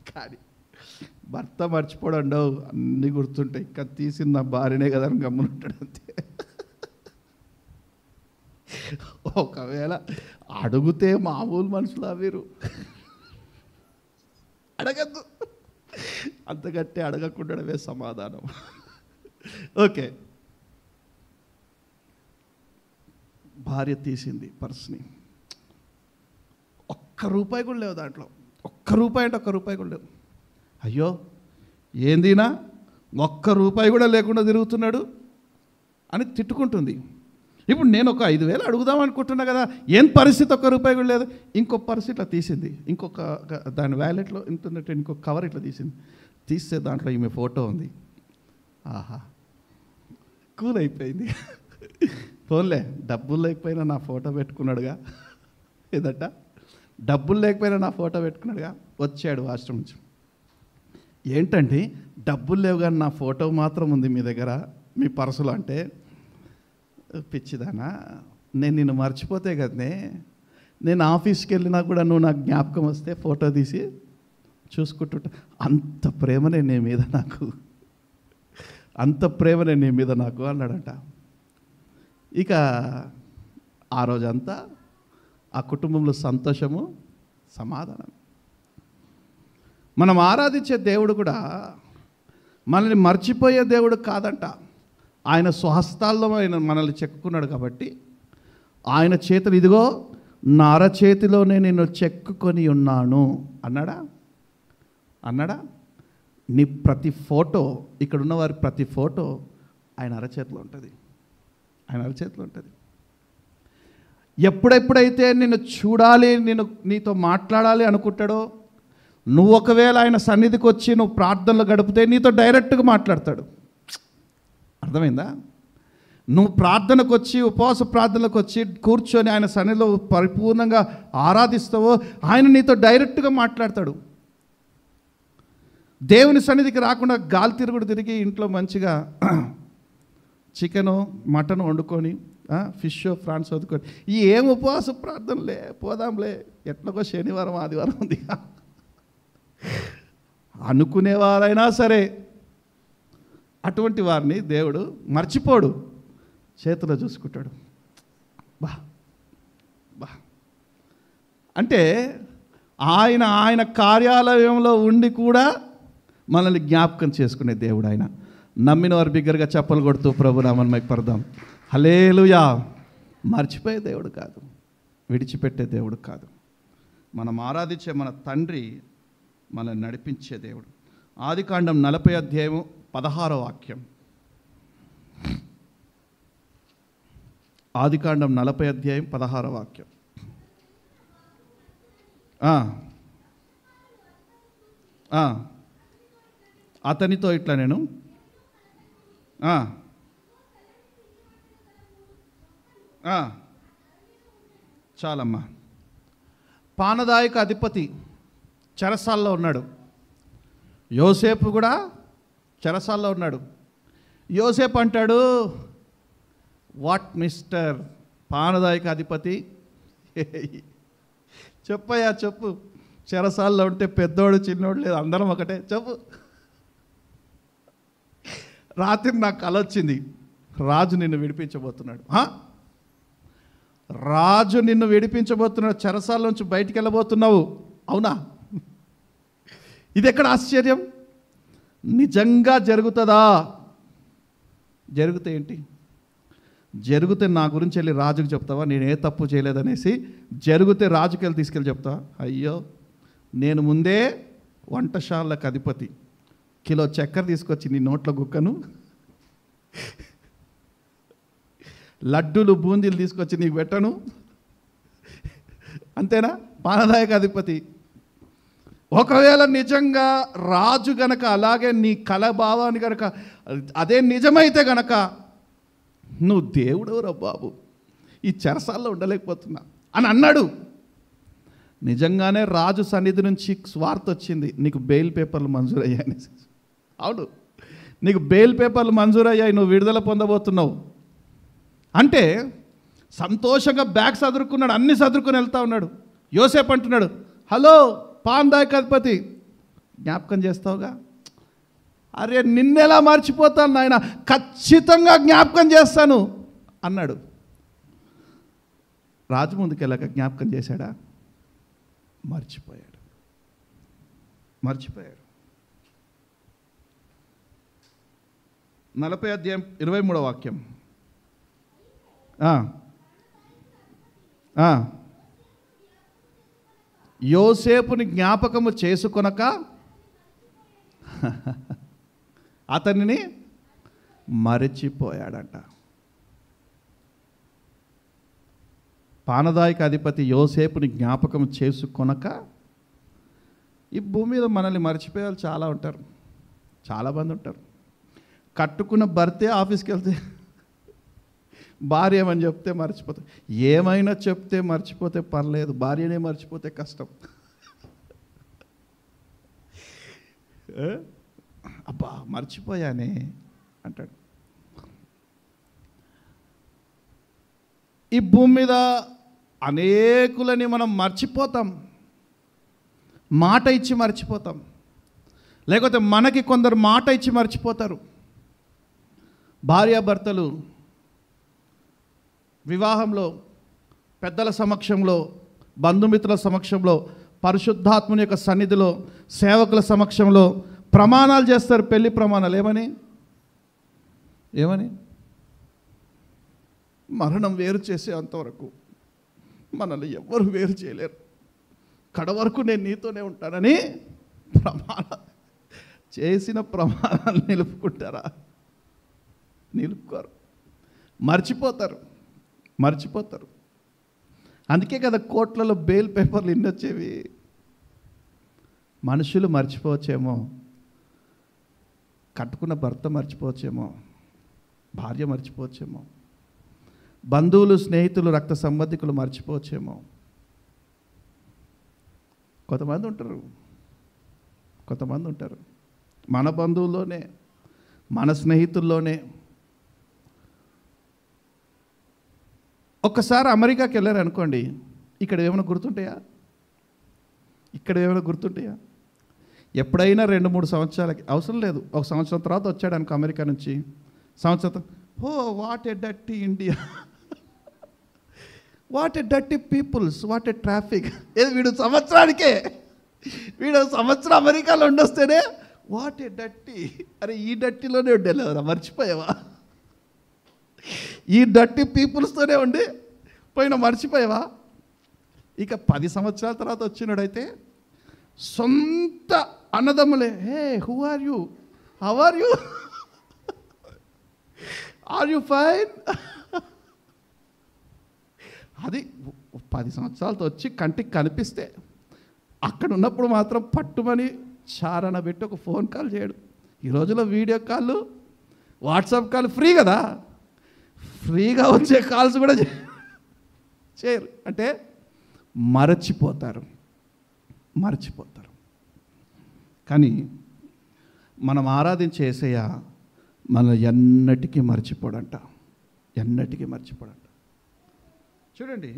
కానీ భర్త మర్చిపోడండో, అన్నీ గుర్తుంటాయి. ఇంకా తీసింది నా భార్యనే కదా అని గమ్మునుంటాడు అంతే. ఒకవేళ అడిగితే మామూలు మనుషులా మీరు? అడగద్దు, అంతకంటే అడగకుండడమే సమాధానం. ఓకే, భార్య తీసింది పర్స్ని, ₹1 కూడా లేవు దాంట్లో. ₹1 కూడా లేవు. అయ్యో ఏందినా ₹1 కూడా లేకుండా తిరుగుతున్నాడు అని తిట్టుకుంటుంది. ఇప్పుడు నేను ఒక 5,000 అడుగుదాం అనుకుంటున్నా కదా, ఏం పరిస్థితి ₹1 కూడా లేదు. ఇంకో పర్స్ ఇట్లా తీసింది, ఇంకొక దాని వ్యాలెట్లో ఇంటర్నెట్ ఇంకొక కవర్ ఇట్లా తీస్తే దాంట్లో ఈమె ఫోటో ఉంది. ఆహా, కూల్ అయిపోయింది. ఫోన్లే, డబ్బులు లేకపోయినా నా ఫోటో పెట్టుకున్నాడుగా, ఏదట డబ్బులు లేకపోయినా నా ఫోటో పెట్టుకున్నాడుగా. వచ్చాడు వాష్రూమ్ నుంచి. ఏంటండి డబ్బులు లేవు కానీ నా ఫోటో మాత్రం ఉంది మీ దగ్గర మీ పర్సులో అంటే, పిచ్చిదానా నేను నిన్ను మర్చిపోతే కదనే, నేను ఆఫీస్కి వెళ్ళినా కూడా నువ్వు నాకు జ్ఞాపకం వస్తే ఫోటో తీసి చూసుకుంటుంటా. అంత ప్రేమనే నీ మీద నాకు, అంత ప్రేమనే నీ మీద నాకు అన్నాడంట. ఇక ఆ రోజంతా ఆ కుటుంబంలో సంతోషము, సమాధానం. మనం ఆరాధించే దేవుడు కూడా మనల్ని మర్చిపోయే దేవుడు కాదంట. ఆయన స్వహస్తాల్లో ఆయన మనల్ని చెక్కున్నాడు కాబట్టి ఆయన చేతులు, ఇదిగో నా అరచేతిలోనే నేను చెక్కుకొని ఉన్నాను అన్నాడా? నీ ప్రతి ఫోటో, ఇక్కడ ఉన్నవారి ప్రతి ఫోటో ఆయన అరచేతిలో ఉంటుంది. ఎప్పుడెప్పుడైతే నిన్ను చూడాలి, నీతో మాట్లాడాలి అనుకుంటాడో, నువ్వు ఒకవేళ ఆయన సన్నిధికి వచ్చి నువ్వు ప్రార్థనలు గడిపితే నీతో డైరెక్ట్గా మాట్లాడతాడు. అర్థమైందా? నువ్వు ప్రార్థనకు వచ్చి, ఉపవాస ప్రార్థనలకు వచ్చి కూర్చొని ఆయన సన్నిధిలో పరిపూర్ణంగా ఆరాధిస్తావో ఆయన నీతో డైరెక్ట్గా మాట్లాడతాడు. దేవుని సన్నిధికి రాకుండా గాలి తిరిగి ఇంట్లో మంచిగా చికెను మటన్ వండుకొని, ఫిష్ ఫ్రాన్స్ వండుకొని, ఈ ఏం ఉపవాస ప్రార్థనలే, పోదాంలే ఎట్లాగో శనివారం ఆదివారం ఉంది అనుకునేవారైనా సరే అటువంటి వారిని దేవుడు మర్చిపోడు, చేతిలో చూసుకుంటాడు. బా అంటే ఆయన కార్యాలయంలో ఉండి కూడా మనల్ని జ్ఞాపకం చేసుకునే దేవుడు ఆయన. నమ్మిన వారు బిగ్గరగా చప్పలు కొడుతూ ప్రభు నామమున మైపడదాం. హల్లెలూయా. మర్చిపోయే దేవుడు కాదు, విడిచిపెట్టే దేవుడు కాదు. మనం ఆరాధించే మన తండ్రి మనల్ని నడిపించే దేవుడు. ఆదికాండం 40 అధ్యాయము 16వ వాక్యం. ఆదికాండం 40 అధ్యాయం 16వ వాక్యం. అతనితో ఇట్లా నేను చాలమ్మా. పానదాయక అధిపతి చెరసాల్లో ఉన్నాడు. యోసేపు కూడా చెరసాల్లో ఉన్నాడు. యోసేపు అంటాడు, వాట్ మిస్టర్ పానదాయక అధిపతి, చెప్పయ్యా చెప్పు, చెరసాల్లో ఉంటే పెద్దోడు చిన్నోడు లేదు, అందరం ఒకటే, చెప్పు. రాత్రి నాకు కల వచ్చింది, రాజు నిన్ను విడిపించబోతున్నాడు. రాజు నిన్ను విడిపించబోతున్నాడు, చెరసాల నుంచి బయటికి వెళ్ళబోతున్నావు. అవునా? ఇది ఎక్కడ ఆశ్చర్యం? నిజంగా జరుగుతుందా? జరిగితే ఏంటి? జరిగితే నా గురించి వెళ్ళి రాజుకు చెప్తావా నేను ఏ తప్పు చేయలేదనేసి? జరిగితే రాజుకి వెళ్ళి తీసుకెళ్ళి చెప్తావా? అయ్యో, నేను ముందే వంటశాలకు అధిపతి, కిలో చక్కెర తీసుకొచ్చి నీ నోట్లో గుక్కను, లడ్డూలు బూందీలు తీసుకొచ్చి నీకు పెట్టను, అంతేనా? పానదాయక అధిపతి. ఒకవేళ నిజంగా రాజు గనక అలాగే నీ కళ భావాన్ని గనక అదే నిజమైతే గనక నువ్వు దేవుడెవరా బాబు, ఈ చెరసాల్లో ఉండలేకపోతున్నా అని అన్నాడు. నిజంగానే రాజు సన్నిధి నుంచి స్వార్థ వచ్చింది, నీకు బెయిల్ పేపర్లు మంజూరయ్యాయి. అవును, నీకు బెయిల్ పేపర్లు మంజూరయ్యాయి, నువ్వు విడుదల పొందబోతున్నావు అంటే సంతోషంగా బ్యాగ్ సదురుకున్నాడు, అన్ని సదురుకుని వెళ్తా ఉన్నాడు. యోసేపు అంటున్నాడు, హలో పానదాయక అధిపతి, జ్ఞాపకం చేస్తావుగా? అరే నిన్నెలా మర్చిపోతాను నాయన, ఖచ్చితంగా జ్ఞాపకం చేస్తాను అన్నాడు. రాజు ముందుకెళ్ళాక జ్ఞాపకం చేశాడా? మర్చిపోయాడు. 40 అధ్యాయం 23వ వాక్యం. యోసేపుని జ్ఞాపకము చేసుకొనక అతనిని మరిచిపోయాడంట. పానదాయక అధిపతి యోసేపుని జ్ఞాపకం చేసుకొనక. ఈ భూమి మీద మనల్ని మర్చిపోయే వాళ్ళు చాలా ఉంటారు, చాలామంది ఉంటారు. కట్టుకున్న భర్తే ఆఫీస్కి వెళ్తే భార్య ఏమని చెప్తే మర్చిపోతే, ఏమైనా చెప్తే మర్చిపోతే పర్లేదు, భార్యనే మర్చిపోతే కష్టం. అబ్బా మర్చిపోయానే అంటాడు. ఈ భూమి మీద అనేకులని మనం మర్చిపోతాం, మాట ఇచ్చి మర్చిపోతాం, లేకపోతే మనకి కొందరు మాట ఇచ్చి మర్చిపోతారు. భార్యాభర్తలు వివాహంలో పెద్దల సమక్షంలో, బంధుమిత్రుల సమక్షంలో, పరిశుద్ధాత్మని యొక్క సన్నిధిలో, సేవకుల సమక్షంలో ప్రమాణాలు చేస్తారు. పెళ్లి ప్రమాణాలు ఏమని మరణం వేరు చేసే అంతవరకు మనల్ని ఎవ్వరు వేరు చేయలేరు, కడవరకు నేను నీతోనే ఉంటానని చేసిన ప్రమాణాలు నిలుపుకుంటారా? నిలుపుకోరు, మర్చిపోతారు. అందుకే కదా కోట్లలో బెయిల్ పేపర్లు ఇన్ని వచ్చేవి. మనుషులు మర్చిపోవచ్చేమో, కట్టుకున్న భర్త మర్చిపోవచ్చేమో, భార్య మర్చిపోవచ్చేమో, బంధువులు, స్నేహితులు, రక్త సంబంధికులు మర్చిపోవచ్చేమో. కొంతమంది ఉంటారు మన బంధువుల్లోనే, మన స్నేహితుల్లోనే. ఒక్కసారి అమెరికాకి వెళ్ళారు అనుకోండి, ఇక్కడ ఏమైనా గుర్తుంటాయా? ఎప్పుడైనా 2-3 సంవత్సరాలకి అవసరం లేదు, 1 సంవత్సరం తర్వాత వచ్చాడు అనుకో అమెరికా నుంచి, సంవత్సరం oh what a dirty India, what a dirty peoples, what a traffic. వీడు సంవత్సరం అమెరికాలో ఉండొస్తేనే వాట్ ఏ డర్టీ. అరే ఈ డర్టీలోనే ఉండేలేవరా, మర్చిపోయావా? ఈ డర్టీ పీపుల్స్తోనే ఉండి పోయిన మర్చిపోయావా? ఇక 10 సంవత్సరాల తర్వాత వచ్చినాడైతే సొంత అన్నదమ్ములే, hey who are you, how are you, are you fine. అది 10 సంవత్సరాలతో వచ్చి కంటికి కనిపిస్తే, అక్కడ ఉన్నప్పుడు మాత్రం పట్టుమని చారణ పెట్టి ఒక ఫోన్ కాల్ చేయడు. ఈ రోజుల్లో video call, WhatsApp call free కదా, ఫ్రీగా వచ్చే కాల్స్ కూడా చేయరు. అంటే మరచిపోతారు. కానీ మనం ఆరాధించే యేసయ్య మన ఎన్నటికీ మర్చిపోడంట. చూడండి,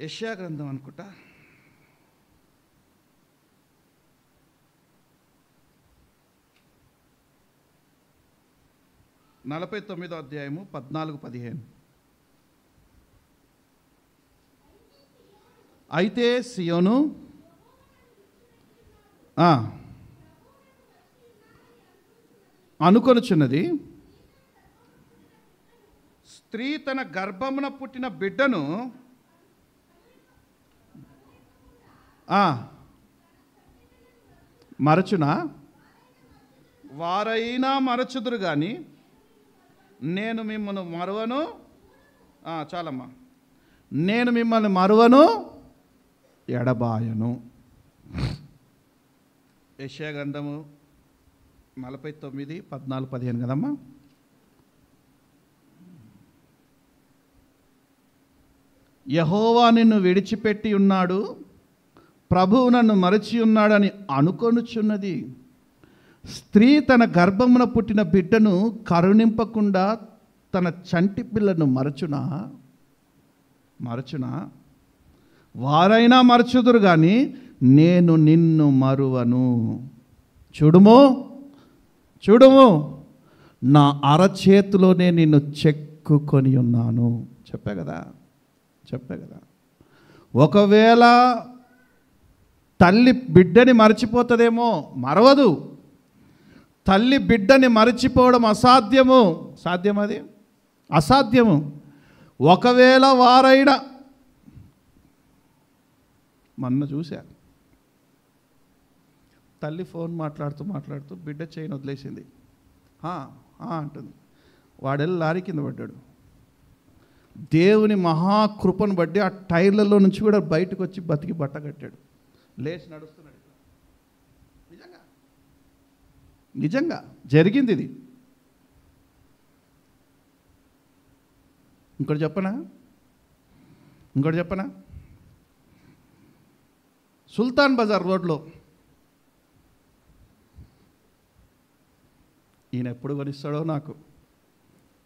యెషయా గ్రంథం అనుకుంటా, 49వ అధ్యాయము 14-15. అయితే సియోను అనుకొనుచున్నది, స్త్రీ తన గర్భమున పుట్టిన బిడ్డను మరచునా? వారైనా మరచుదురు కానీ నేను మిమ్మల్ని మరువను. చాలమ్మా, నేను మిమ్మల్ని మరువను, ఎడబాయను. యెషయా గ్రంథము 49, 14, 15 కదమ్మా. యెహోవా నిన్ను విడిచిపెట్టి ఉన్నాడు, ప్రభువు నన్ను మరచి ఉన్నాడని అనుకొనుచున్నది. స్త్రీ తన గర్భమున పుట్టిన బిడ్డను కరుణింపకుండా తన చంటి పిల్లను మరచునా? వారైనా మరచుదురు కానీ నేను నిన్ను మరువను. చూడుము నా అరచేతిలోనే నిన్ను చెక్కుకొని ఉన్నాను. చెప్పా కదా. ఒకవేళ తల్లి బిడ్డని మరచిపోతుందేమో, మరవదు. తల్లి బిడ్డని మరచిపోవడం అసాధ్యము. అది అసాధ్యము. ఒకవేళ వారైనా, మొన్న చూశా, తల్లి ఫోన్ మాట్లాడుతూ బిడ్డ చైన్ వదిలేసింది, అంటుంది. వాడెళ్ళి లారీ కింద పడ్డాడు. దేవుని మహాకృపను బట్టి ఆ టైర్లలో నుంచి కూడా బయటకు వచ్చి బతికి బట్ట కట్టాడు, లేచి నడుస్తున్నాడు. నిజంగా జరిగింది ఇది. ఇంకోటి చెప్పనా, సుల్తాన్ బజార్ రోడ్లో ఈయన ఎప్పుడు కొనిస్తాడో నాకు,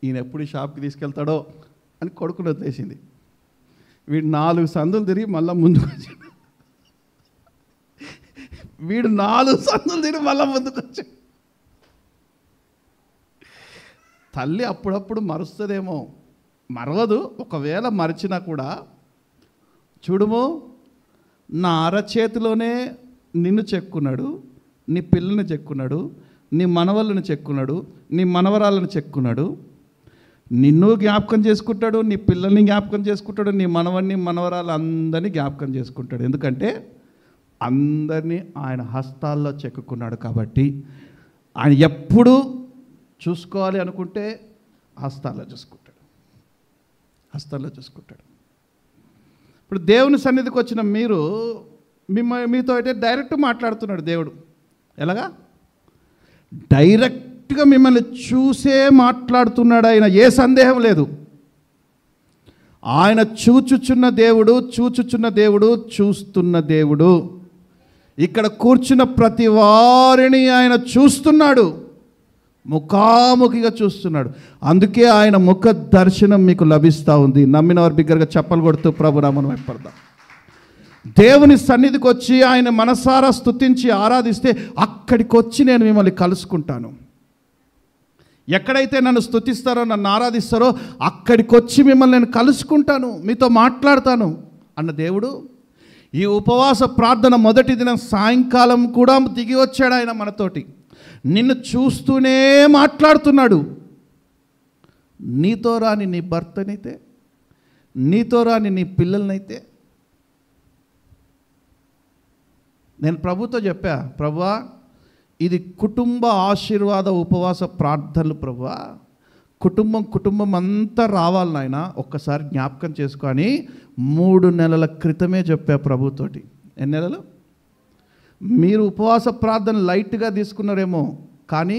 ఈయన ఎప్పుడు ఈ షాప్కి తీసుకెళ్తాడో అని కొడుకుని వదిలేసింది. వీడు 4 సందులు తిరిగి మళ్ళీ ముందుకు వచ్చాడు. తల్లి అప్పుడప్పుడు మరుస్తుందేమో, మరవదు. ఒకవేళ మరిచినా కూడా, చూడుము నా అరచేతిలోనే నిన్ను చెక్కున్నాడు, నీ పిల్లల్ని చెక్కున్నాడు, నీ మనవళ్ళని చెక్కున్నాడు, నీ మనవరాలను చెక్కున్నాడు. నిన్ను జ్ఞాపకం చేసుకుంటాడు, నీ పిల్లల్ని జ్ఞాపకం చేసుకుంటాడు, నీ మనవన్ని మనవరాలు అందరినీ జ్ఞాపకం చేసుకుంటాడు. ఎందుకంటే అందరినీ ఆయన హస్తాల్లో చెక్కున్నాడు. కాబట్టి ఆయన ఎప్పుడు చూసుకోవాలి అనుకుంటే హస్తాల్లో చూసుకుంటాడు. ఇప్పుడు దేవుని సన్నిధికి వచ్చిన మీరు మీతో అయితే డైరెక్ట్ మాట్లాడుతున్నాడు దేవుడు. ఎలాగా? డైరెక్ట్గా మిమ్మల్ని చూసే మాట్లాడుతున్నాడు ఆయన, ఏ సందేహం లేదు. ఆయన చూచుచున్న దేవుడు, చూస్తున్న దేవుడు. ఇక్కడ కూర్చున్న ప్రతి వారిని ఆయన చూస్తున్నాడు, ముఖాముఖిగా చూస్తున్నాడు. అందుకే ఆయన ముఖ దర్శనం మీకు లభిస్తూ ఉంది. నమ్మిన వారు బిగ్గరగా చప్పలు కొడుతూ ప్రభునామమున మహిమపడదాం. దేవుని సన్నిధికి వచ్చి ఆయన మనసారా స్తుతించి ఆరాధిస్తే అక్కడికి వచ్చి నేను మిమ్మల్ని కలుసుకుంటాను. ఎక్కడైతే నన్ను స్తుతిస్తారో, నన్ను ఆరాధిస్తారో అక్కడికి వచ్చి మిమ్మల్ని నేను కలుసుకుంటాను, మీతో మాట్లాడతాను అన్న దేవుడు ఈ ఉపవాస ప్రార్థన మొదటి దినం సాయంకాలం కూడా దిగి వచ్చాడు ఆయన మనతోటి. నిన్ను చూస్తూనే మాట్లాడుతున్నాడు. నీతో రాని నీ భర్తనైతే, నీతో రాని నీ పిల్లలనైతే, నేను ప్రభుతో చెప్పా, ప్రభువా ఇది కుటుంబ ఆశీర్వాద ఉపవాస ప్రార్థనలు ప్రభువా, కుటుంబం అంతా రావాలి నాయన, ఒక్కసారి జ్ఞాపకం చేసుకొని 3 నెలల క్రితమే చెప్పా ప్రభుతోటి. ఎన్ని నెలలు? మీరు ఉపవాస ప్రార్థన లైట్గా తీసుకున్నారేమో, కానీ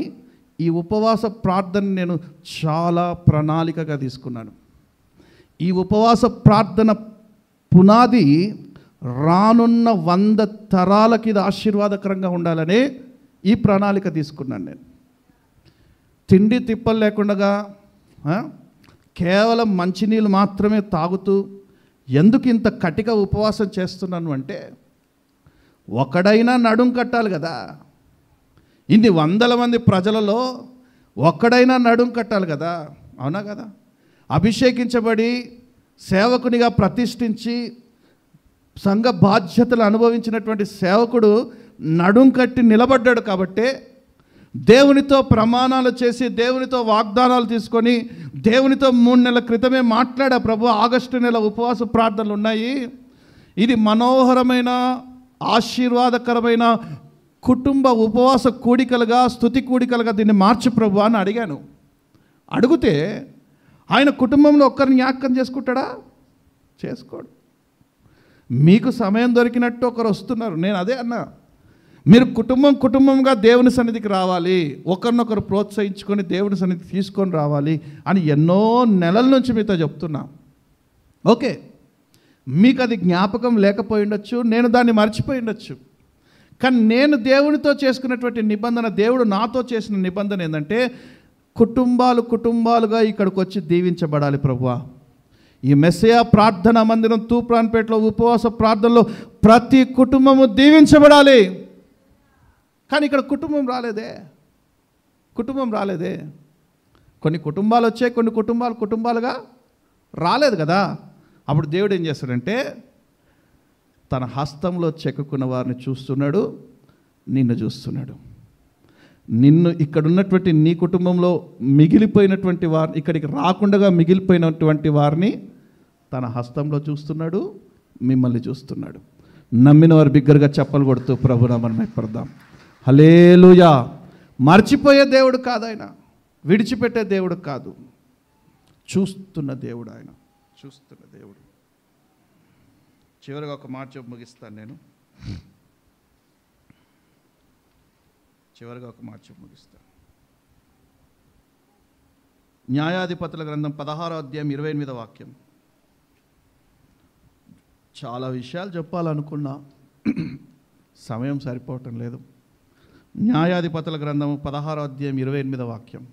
ఈ ఉపవాస ప్రార్థన నేను చాలా ప్రణాళికగా తీసుకున్నాను. ఈ ఉపవాస ప్రార్థన పునాది రానున్న 100 తరాలకి ఇది ఆశీర్వాదకరంగా ఉండాలనే ఈ ప్రణాళిక తీసుకున్నాను నేను. తిండి తిప్పలు లేకుండా కేవలం మంచినీళ్ళు మాత్రమే తాగుతూ ఎందుకు ఇంత కటిక ఉపవాసం చేస్తున్నాను అంటే, ఒకడైనా నడుం కట్టాలి కదా. ఇన్ని 100 మంది ప్రజలలో ఒక్కడైనా నడుం కట్టాలి కదా, అవునా కదా? అభిషేకించబడి సేవకునిగా ప్రతిష్ఠించి సంఘ బాధ్యతలు అనుభవించినటువంటి సేవకుడు నడుం కట్టి నిలబడ్డాడు. కాబట్టే దేవునితో ప్రమాణాలు చేసి, దేవునితో వాగ్దానాలు తీసుకొని, దేవునితో 3 నెలల క్రితమే మాట్లాడా, ప్రభు ఆగస్టు నెల ఉపవాస ప్రార్థనలు ఉన్నాయి, ఇది మనోహరమైన ఆశీర్వాదకరమైన కుటుంబ ఉపవాస కూడికలుగా, స్తుతి కూడికలుగా దీన్ని మార్చు ప్రభు అని అడిగాను. అడిగితే ఆయన కుటుంబంలో ఒక్కరిని జ్ఞాపకం చేసుకుంటాడా? చేసుకోడు. మీకు సమయం దొరికినట్టు ఒకరు వస్తున్నారు. నేను అదే అన్నా, మీరు కుటుంబంగా దేవుని సన్నిధికి రావాలి, ఒకరినొకరు ప్రోత్సహించుకొని దేవుని సన్నిధికి తీసుకొని రావాలి అని ఎన్నో నెలల నుంచి మీతో చెప్తున్నా. ఓకే, మీకు అది జ్ఞాపకం లేకపోయి ఉండొచ్చు, నేను దాన్ని మర్చిపోయి ఉండొచ్చు. కానీ నేను దేవునితో చేసుకున్నటువంటి నిబంధన, దేవుడు నాతో చేసిన నిబంధన ఏంటంటే, కుటుంబాలుగా ఇక్కడికి వచ్చి దీవించబడాలి ప్రభువా. ఈ మెస్సయా ప్రార్థనా మందిరం తూప్రాన్పేటలో ఉపవాస ప్రార్థనలో ప్రతి కుటుంబము దీవించబడాలి. కానీ ఇక్కడ కుటుంబం రాలేదే. కొన్ని కుటుంబాలు వచ్చాయి, కొన్ని కుటుంబాలుగా రాలేదు కదా. అప్పుడు దేవుడు ఏం చేస్తాడంటే, తన హస్తంలో చెక్కున్న వారిని చూస్తున్నాడు, నిన్ను చూస్తున్నాడు. నిన్ను ఇక్కడ ఉన్నటువంటి నీ కుటుంబంలో మిగిలిపోయినటువంటి వారిని, ఇక్కడికి రాకుండా మిగిలిపోయినటువంటి వారిని తన హస్తంలో చూస్తున్నాడు, మిమ్మల్ని చూస్తున్నాడు. నమ్మిన వారు బిగ్గరగా చప్పలు కొడుతూ ప్రభునామమున మహిమపడదాం. హల్లెలూయా. మర్చిపోయే దేవుడు కాదు ఆయన, విడిచిపెట్టే దేవుడు కాదు, చూస్తున్న దేవుడు ఆయన, చూస్తున్న దేవుడు. చివరిగా ఒక మాట చెప్పి ముగిస్తాను నేను. న్యాయాధిపతుల గ్రంథం 16వ అధ్యాయం 28వ వాక్యం. చాలా విషయాలు చెప్పాలనుకున్నా, సమయం సరిపోవటం లేదు. న్యాయాధిపతుల గ్రంథం 16వ అధ్యాయం 28వ వాక్యం.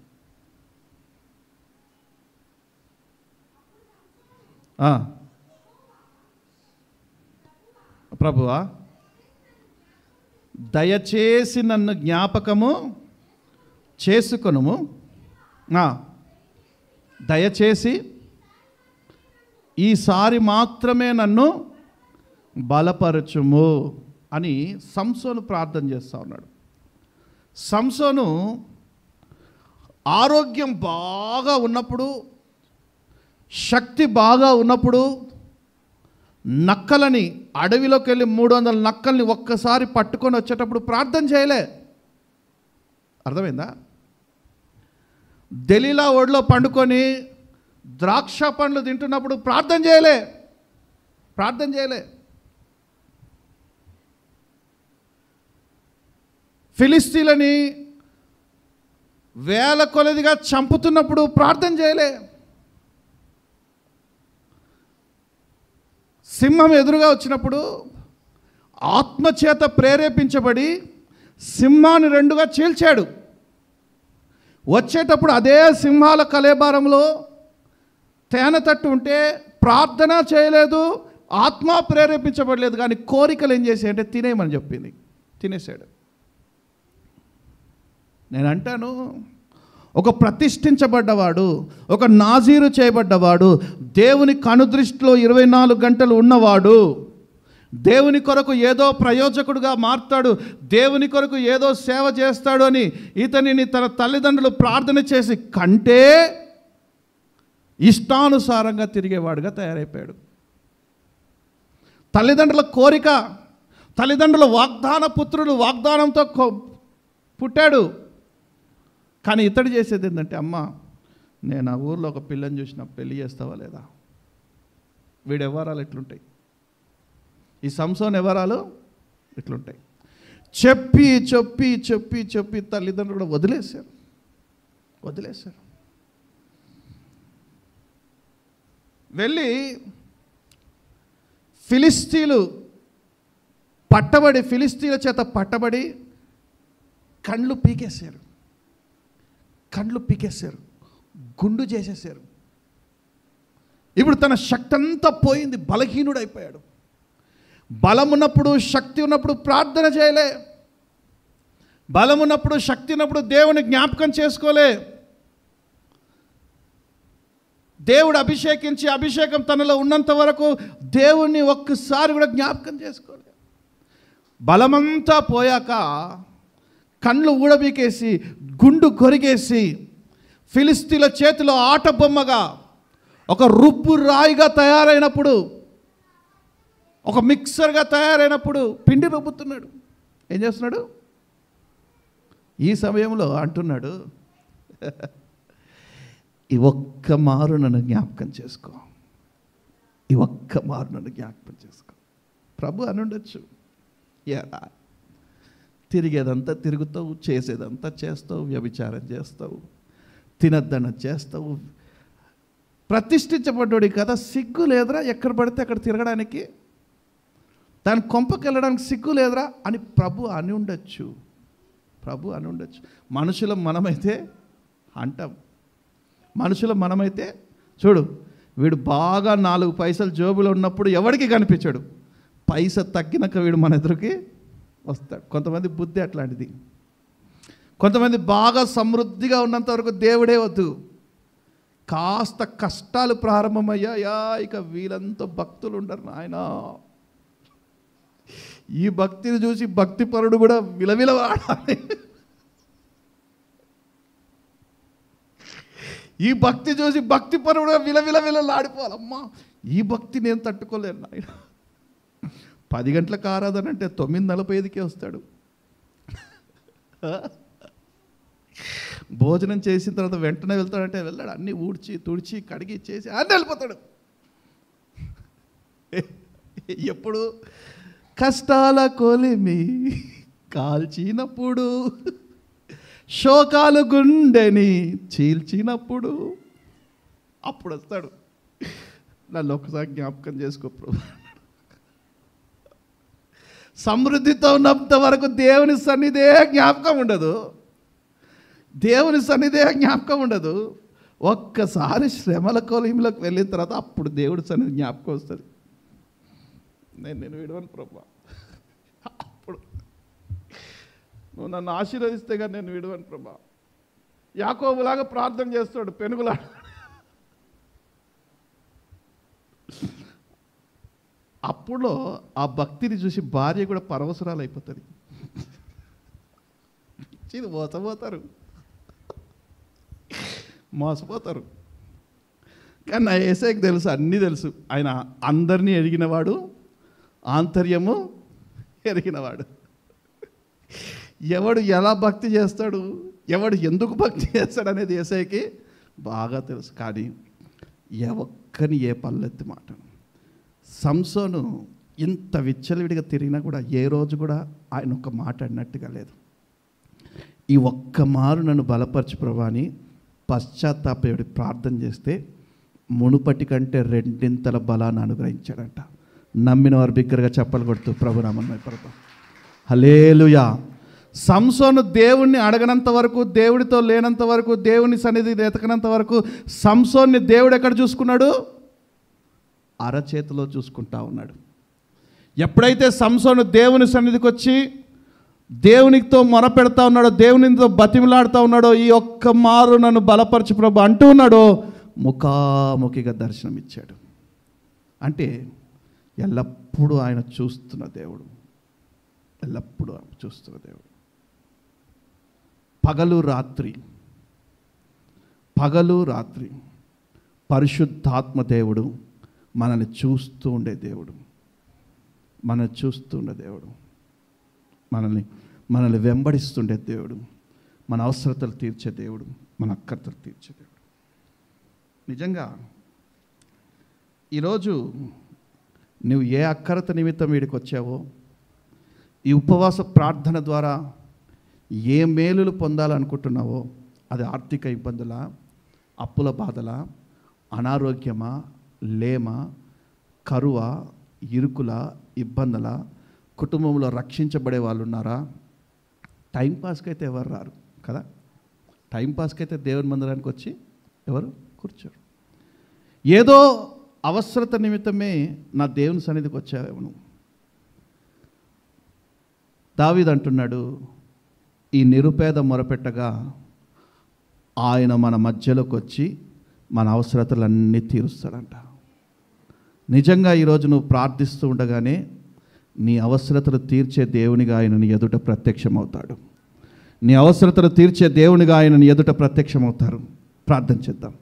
ప్రభువా, దయచేసి నన్ను జ్ఞాపకము చేసుకొనుము, దయచేసి ఈసారి మాత్రమే నన్ను బలపరచుము అని సంసోను ప్రార్థన చేస్తూ ఉన్నాడు. సంసోను ఆరోగ్యం బాగా ఉన్నప్పుడు, శక్తి బాగా ఉన్నప్పుడు నక్కలని అడవిలోకి వెళ్ళి 300 నక్కల్ని ఒక్కసారి పట్టుకొని వచ్చేటప్పుడు ప్రార్థన చేయలే. అర్థమైందా? దెలీలా ఒడిలో పండుకొని ద్రాక్ష పండ్లు తింటున్నప్పుడు ప్రార్థన చేయలే. ఫిలిస్తీన్లని వేల కొలదిగా చంపుతున్నప్పుడు ప్రార్థన చేయలే. సింహం ఎదురుగా వచ్చినప్పుడు ఆత్మచేత ప్రేరేపించబడి సింహాన్ని 2గా చీల్చాడు. వచ్చేటప్పుడు అదే సింహాల కలేబారంలో తేనె తట్టు ఉంటే ప్రార్థన చేయలేదు, ఆత్మ ప్రేరేపించబడలేదు, కానీ కోరికలు ఏం చేసాయంటే తినేయమని చెప్పింది, తినేసాడు. నేను అంటాను, ఒక ప్రతిష్ఠించబడ్డవాడు, ఒక నాజీరు చేయబడ్డవాడు, దేవుని కనుదృష్టిలో 24 గంటలు ఉన్నవాడు, దేవుని కొరకు ఏదో ప్రయోజకుడుగా మారుతాడు, దేవుని కొరకు ఏదో సేవ చేస్తాడు అని ఇతనిని తన తల్లిదండ్రులు ప్రార్థన చేసి కంటే ఇష్టానుసారంగా తిరిగేవాడుగా తయారైపోయాడు. తల్లిదండ్రుల కోరిక, తల్లిదండ్రుల వాగ్దాన పుత్రుడు, వాగ్దానంతో పుట్టాడు. కానీ ఇతడు చేసేది ఏంటంటే, అమ్మ నేను ఆ ఊర్లో ఒక పిల్లని చూసిన, పెళ్లి చేస్తావా లేదా? వీడి వ్యవహారాలు ఎట్లుంటాయి, ఈ సంసోన్ వ్యవహారాలు ఎట్లుంటాయి? చెప్పి చెప్పి చెప్పి చెప్పి తల్లిదండ్రులు కూడా వదిలేశారు. వెళ్ళి ఫిలిస్తీన్ల చేత పట్టబడి కళ్ళు పీకేశారు, గుండు చేసేసారు. ఇప్పుడు తన శక్తి అంతా పోయింది, బలహీనుడైపోయాడు. బలం ఉన్నప్పుడు, శక్తి ఉన్నప్పుడు ప్రార్థన చేయలే, బలం ఉన్నప్పుడు, శక్తి ఉన్నప్పుడు దేవుని జ్ఞాపకం చేసుకోలే. దేవుడు అభిషేకం తనలో ఉన్నంత వరకు దేవుణ్ణి ఒక్కసారి కూడా జ్ఞాపకం చేసుకోలే. బలమంతా పోయాక కళ్ళు ఊడబీకేసి, గుండు కొరిగేసి, ఫిలిస్తీన్ల చేతిలో ఆట బొమ్మగా, ఒక రుబ్బు రాయిగా తయారైనప్పుడు, ఒక మిక్సర్గా తయారైనప్పుడు పిండి రుబ్బుతున్నాడు. ఏం చేస్తున్నాడు? ఈ సమయంలో అంటున్నాడు, ఈ ఒక్క మారు నన్ను జ్ఞాపకం చేసుకో, ప్రభు అని ఉండొచ్చు. తిరిగేదంతా తిరుగుతావు, చేసేదంతా చేస్తావు, వ్యభిచారం చేస్తావు, తినద్దన చేస్తావు. ప్రతిష్ఠించబడ్డాడు కదా, సిగ్గు లేదురా ఎక్కడ పడితే అక్కడ తిరగడానికి, దాని కొంపకి వెళ్ళడానికి సిగ్గు లేదురా అని ప్రభు అని ఉండొచ్చు. మనుషులం మనమైతే అంటాం. మనమైతే చూడు, వీడు బాగా 4 పైసలు జోబులో ఉన్నప్పుడు ఎవరికి కనిపించాడు, పైస తగ్గినాక వీడు మన ఎదురుకి వస్తాడు. కొంతమంది బుద్ధి అట్లాంటిది. కొంతమంది బాగా సమృద్ధిగా ఉన్నంత వరకు దేవుడే వద్దు, కాస్త కష్టాలు ప్రారంభమయ్యాయా ఇక వీళ్ళంతా భక్తులు ఉండరు నాయనా. ఈ భక్తిని చూసి భక్తిపరుడు కూడా విలవిలవాడాలి. ఈ భక్తి చూసి భక్తిపరుడు విలవిలవిలలాడిపోవాలమ్మా. ఈ భక్తి నేను తట్టుకోలేను నాయన. 10 గంటలకు ఆరాధన అంటే 9:45కే వస్తాడు. భోజనం చేసిన తర్వాత వెంటనే వెళ్తాడంటే వెళ్ళాడు, అన్నీ ఊడ్చి తుడిచి కడిగి చేసి అన్నీ వెళ్ళిపోతాడు. ఎప్పుడు కష్టాల కొలిమి కాల్చినప్పుడు, శోకాలు గుండెని చీల్చినప్పుడు అప్పుడు వస్తాడు, నన్ను ఒకసారి జ్ఞాపకం చేసుకో ప్రభు. సమృద్ధితో ఉన్నంత వరకు దేవుని సన్నిధే జ్ఞాపకం ఉండదు, దేవుని సన్నిధే జ్ఞాపకం ఉండదు. ఒక్కసారి శ్రమల కొలిమిలోకి వెళ్ళిన తర్వాత అప్పుడు దేవుడి సన్నిధి జ్ఞాపకం వస్తుంది. నేను విడవను ప్రభు, అప్పుడు నువ్వు నన్ను ఆశీర్వదిస్తే కానీ నేను విడవను ప్రభు. యాకోబులాగా ప్రార్థన చేస్తాడు, పెనుగులా. అప్పుడు ఆ భక్తిని చూసి భార్య కూడా పరవసరాలు అయిపోతుంది. ఇది మోసపోతారు. కానీ నా యేసయ్యకి తెలుసు, అన్నీ తెలుసు. ఆయన అందరినీ ఎరిగినవాడు, ఆంతర్యము ఎరిగినవాడు. ఎవడు ఎలా భక్తి చేస్తాడు, ఎవడు ఎందుకు భక్తి చేస్తాడు అనేది యేసయ్యకి బాగా తెలుసు. కానీ ఒక్కని ఏ పల్లెత్తి మాట. సంసోను ఇంత విచ్చలవిడిగా తిరిగినా కూడా ఏ రోజు కూడా ఆయన ఒక మాట అన్నట్టుగా లేదు. ఈ ఒక్క మారు నన్ను బలపరచు ప్రభా అని పశ్చాత్తాపడి ప్రార్థన చేస్తే మునుపటి కంటే 2 బలాన్ని అనుగ్రహించాడంట. నమ్మిన వారు బిగ్గరగా చప్పలు కొడుతూ ప్రభునామం పడతాం. హల్లెలూయా. సంసోను దేవుణ్ణి అడగనంత వరకు, దేవుడితో లేనంత వరకు, దేవుని సన్నిధి ఎతకనంత వరకు సంసోన్ని దేవుడు ఎక్కడ చూసుకున్నాడు? అరచేతిలో చూసుకుంటా ఉన్నాడు. ఎప్పుడైతే సంసోను దేవుని సన్నిధికి వచ్చి దేవునితో మొరపెడతా ఉన్నాడో, దేవునితో బతిమలాడుతూ ఉన్నాడో, ఈ ఒక్క మారు నన్ను బలపరచు ప్రభు అంటూ ఉన్నాడో, ముఖాముఖిగా దర్శనమిచ్చాడు. అంటే ఎల్లప్పుడూ ఆయన చూస్తున్న దేవుడు, ఎల్లప్పుడూ చూస్తున్న దేవుడు. పగలు రాత్రి పరిశుద్ధాత్మ దేవుడు మనల్ని చూస్తూ ఉండే దేవుడు, మనల్ని వెంబడిస్తుండే దేవుడు, మన అవసరతలు తీర్చే దేవుడు, మన అక్కర్తలు తీర్చే దేవుడు. నిజంగా ఈరోజు నువ్వు ఏ అక్కరత నిమిత్తం వీడికి వచ్చావో, ఈ ఉపవాస ప్రార్థన ద్వారా ఏ మేలులు పొందాలనుకుంటున్నావో, అది ఆర్థిక ఇబ్బందులా, అప్పుల బాధలా, అనారోగ్యమా, లేమా, కరువా, ఇరుకుల, ఇబ్బందుల, కుటుంబంలో రక్షించబడే వాళ్ళు ఉన్నారా? టైంపాస్కి అయితే ఎవరు రారు కదా. టైంపాస్కి అయితే దేవుని మందిరానికి వచ్చి ఎవరు కూర్చోరు. ఏదో అవసరత నిమిత్తమే నా దేవుని సన్నిధికి వచ్చావేమో నువ్వు. దావీదు అంటున్నాడు, ఈ నిరుపేద మొరపెట్టగా ఆయన మన మధ్యలోకి వచ్చి మన అవసరతలన్నీ తీరుస్తాడంట. నిజంగా ఈరోజు నువ్వు ప్రార్థిస్తూ ఉండగానే నీ అవసరతలు తీర్చే దేవునిగా ఆయన నీ ఎదుట ప్రత్యక్షమవుతాడు. నీ అవసరతలు తీర్చే దేవునిగా ఆయన నీ ఎదుట ప్రత్యక్షమవుతారు. ప్రార్థన చేద్దాం,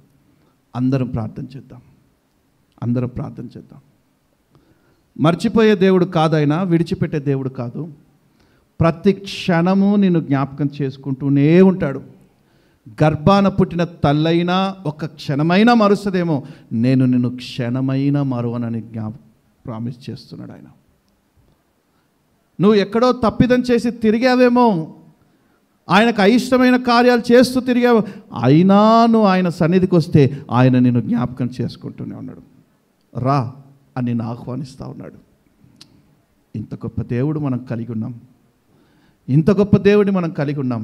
అందరం ప్రార్థన చేద్దాం. మర్చిపోయే దేవుడు కాదు ఆయన, విడిచిపెట్టే దేవుడు కాదు. ప్రతి క్షణము నిన్ను జ్ఞాపకం చేసుకుంటూనే ఉంటాడు. గర్భాన పుట్టిన తల్లైనా ఒక క్షణమైనా మరుస్తుందేమో, నేను నిన్ను క్షణమైనా మరువనని ప్రామిస్ చేస్తున్నాడు ఆయన. నువ్వు ఎక్కడో తప్పిదం చేసి తిరిగావేమో, ఆయనకు అయిష్టమైన కార్యాలు చేస్తూ తిరిగావు, అయినా నువ్వు ఆయన సన్నిధికి వస్తే ఆయన నిన్ను జ్ఞాపకం చేసుకుంటూనే ఉన్నాడు. రా అని నిన్ను ఆహ్వానిస్తూ ఉన్నాడు. ఇంత గొప్ప దేవుడు మనం కలిగి ఉన్నాం, ఇంత గొప్ప దేవుడిని మనం కలిగి ఉన్నాం.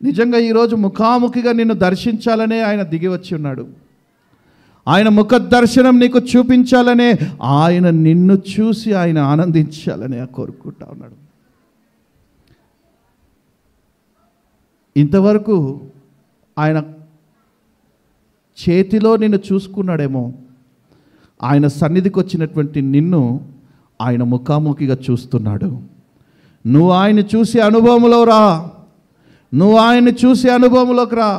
నిజంగా ఈరోజు ముఖాముఖిగా నిన్ను దర్శించాలనే ఆయన దిగి వచ్చి ఉన్నాడు. ఆయన ముఖ దర్శనం నీకు చూపించాలనే, ఆయన నిన్ను చూసి ఆయన ఆనందించాలనే కోరుకుంటా ఉన్నాడు. ఇంతవరకు ఆయన చేతిలో నిన్ను చూసుకున్నాడేమో, ఆయన సన్నిధికి వచ్చినటువంటి నిన్ను ఆయన ముఖాముఖిగా చూస్తున్నాడు. నువ్వు ఆయన్ని చూసి అనుభవంలో రా, నువ్వు ఆయన్ని చూసి అనుభవంలోకి రా.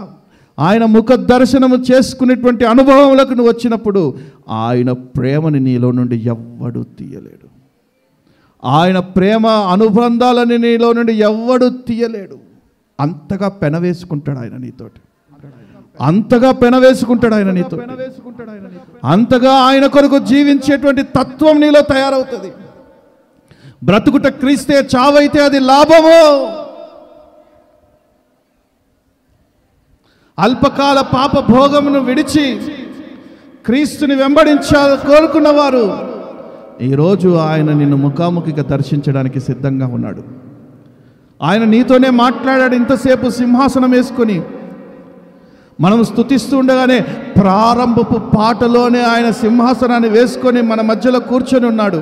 ఆయన ముఖ దర్శనము చేసుకునేటువంటి అనుభవంలోకి నువ్వు వచ్చినప్పుడు ఆయన ప్రేమని నీలో నుండి ఎవ్వడు తీయలేడు. ఆయన ప్రేమ అనుబంధాలని నీలో నుండి ఎవ్వడు తీయలేడు. అంతగా పెనవేసుకుంటాడు ఆయన నీతోటి, అంతగా పెనవేసుకుంటాడు ఆయన నీతో, అంతగా ఆయన కొరకు జీవించేటువంటి తత్వం నీలో తయారవుతుంది. బ్రతుకుట క్రీస్తే, చావైతే అది లాభము. అల్పకాల పాప భోగమును విడిచి క్రీస్తుని వెంబడించాలని కోరుకున్న వారు ఈరోజు ఆయన నిన్ను ముఖాముఖిగా దర్శించడానికి సిద్ధంగా ఉన్నాడు. ఆయన నీతోనే మాట్లాడాడు. ఇంతసేపు సింహాసనం వేసుకొని మనం స్తుతిస్తూ ఉండగానే ప్రారంభపు పాటలోనే ఆయన సింహాసనాన్ని వేసుకొని మన మధ్యలో కూర్చొని ఉన్నాడు.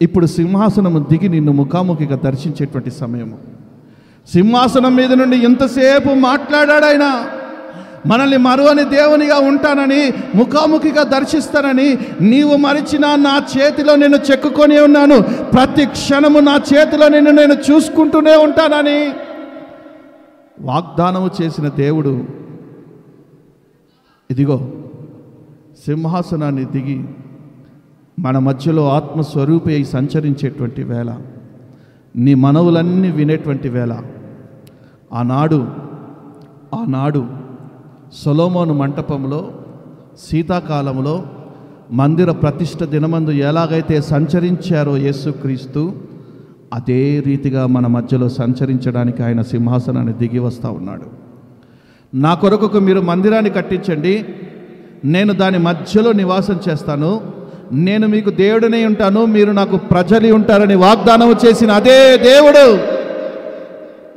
ఇప్పుడు సింహాసనము దిగి నిన్ను ముఖాముఖిగా దర్శించేటువంటి సమయము. సింహాసనం మీద నుండి ఎంతసేపు మాట్లాడాడు ఆయన. మనల్ని మరువని దేవునిగా ఉంటానని, ముఖాముఖిగా దర్శిస్తానని, నీవు మరిచినా నా చేతిలో నేను చెక్కుకొని ఉన్నాను, ప్రతి క్షణము నా చేతిలో నేను చూసుకుంటూనే ఉంటానని వాగ్దానము చేసిన దేవుడు ఇదిగో సింహాసనాన్ని దిగి మన మధ్యలో ఆత్మస్వరూపి అయి సంచరించేటువంటి వేళ, నీ మనవులన్నీ వినేటువంటి వేళ. ఆనాడు సొలొమోను మంటపంలో శీతాకాలంలో మందిర ప్రతిష్ఠ దినమందు ఎలాగైతే సంచరించారో యేసుక్రీస్తు, అదే రీతిగా మన మధ్యలో సంచరించడానికి ఆయన సింహాసనాన్ని దిగి వస్తూ ఉన్నాడు. నా కొరకు మీరు మందిరాన్ని కట్టించండి, నేను దాని మధ్యలో నివాసం చేస్తాను, నేను మీకు దేవుడినే ఉంటాను, మీరు నాకు ప్రజలు ఉంటారని వాగ్దానం చేసిన అదే దేవుడు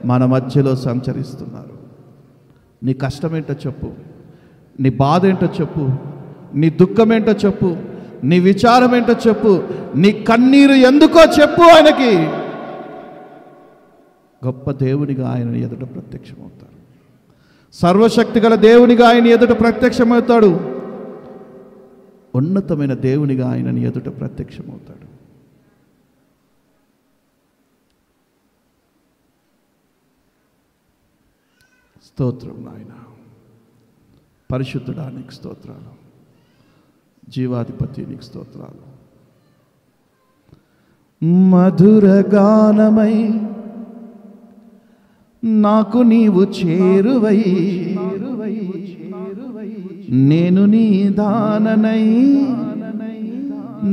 మన మధ్యలో సంచరిస్తున్నారు. నీ కష్టమేంటో చెప్పు, నీ బాధ ఏంటో చెప్పు, నీ దుఃఖమేంటో చెప్పు, నీ విచారం ఏంటో చెప్పు, నీ కన్నీరు ఎందుకో చెప్పు. ఆయనకి గొప్ప దేవునిగా ఆయన ఎదుట ప్రత్యక్షమవుతాడు. సర్వశక్తి గల దేవునిగా ఆయన ఎదుట ప్రత్యక్షమవుతాడు. ఉన్నతమైన దేవునిగా ఆయనని ఎదుట ప్రత్యక్షమవుతాడు. స్తోత్రం నాయన. పరిశుద్ధుడా నీకు స్తోత్రాలు, జీవాధిపతి నీకు స్తోత్రాలు. మధుర గానమై నాకు నీవు చేరువై, నేను నీ దాననై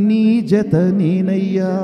నీ జత నేనయ్యా.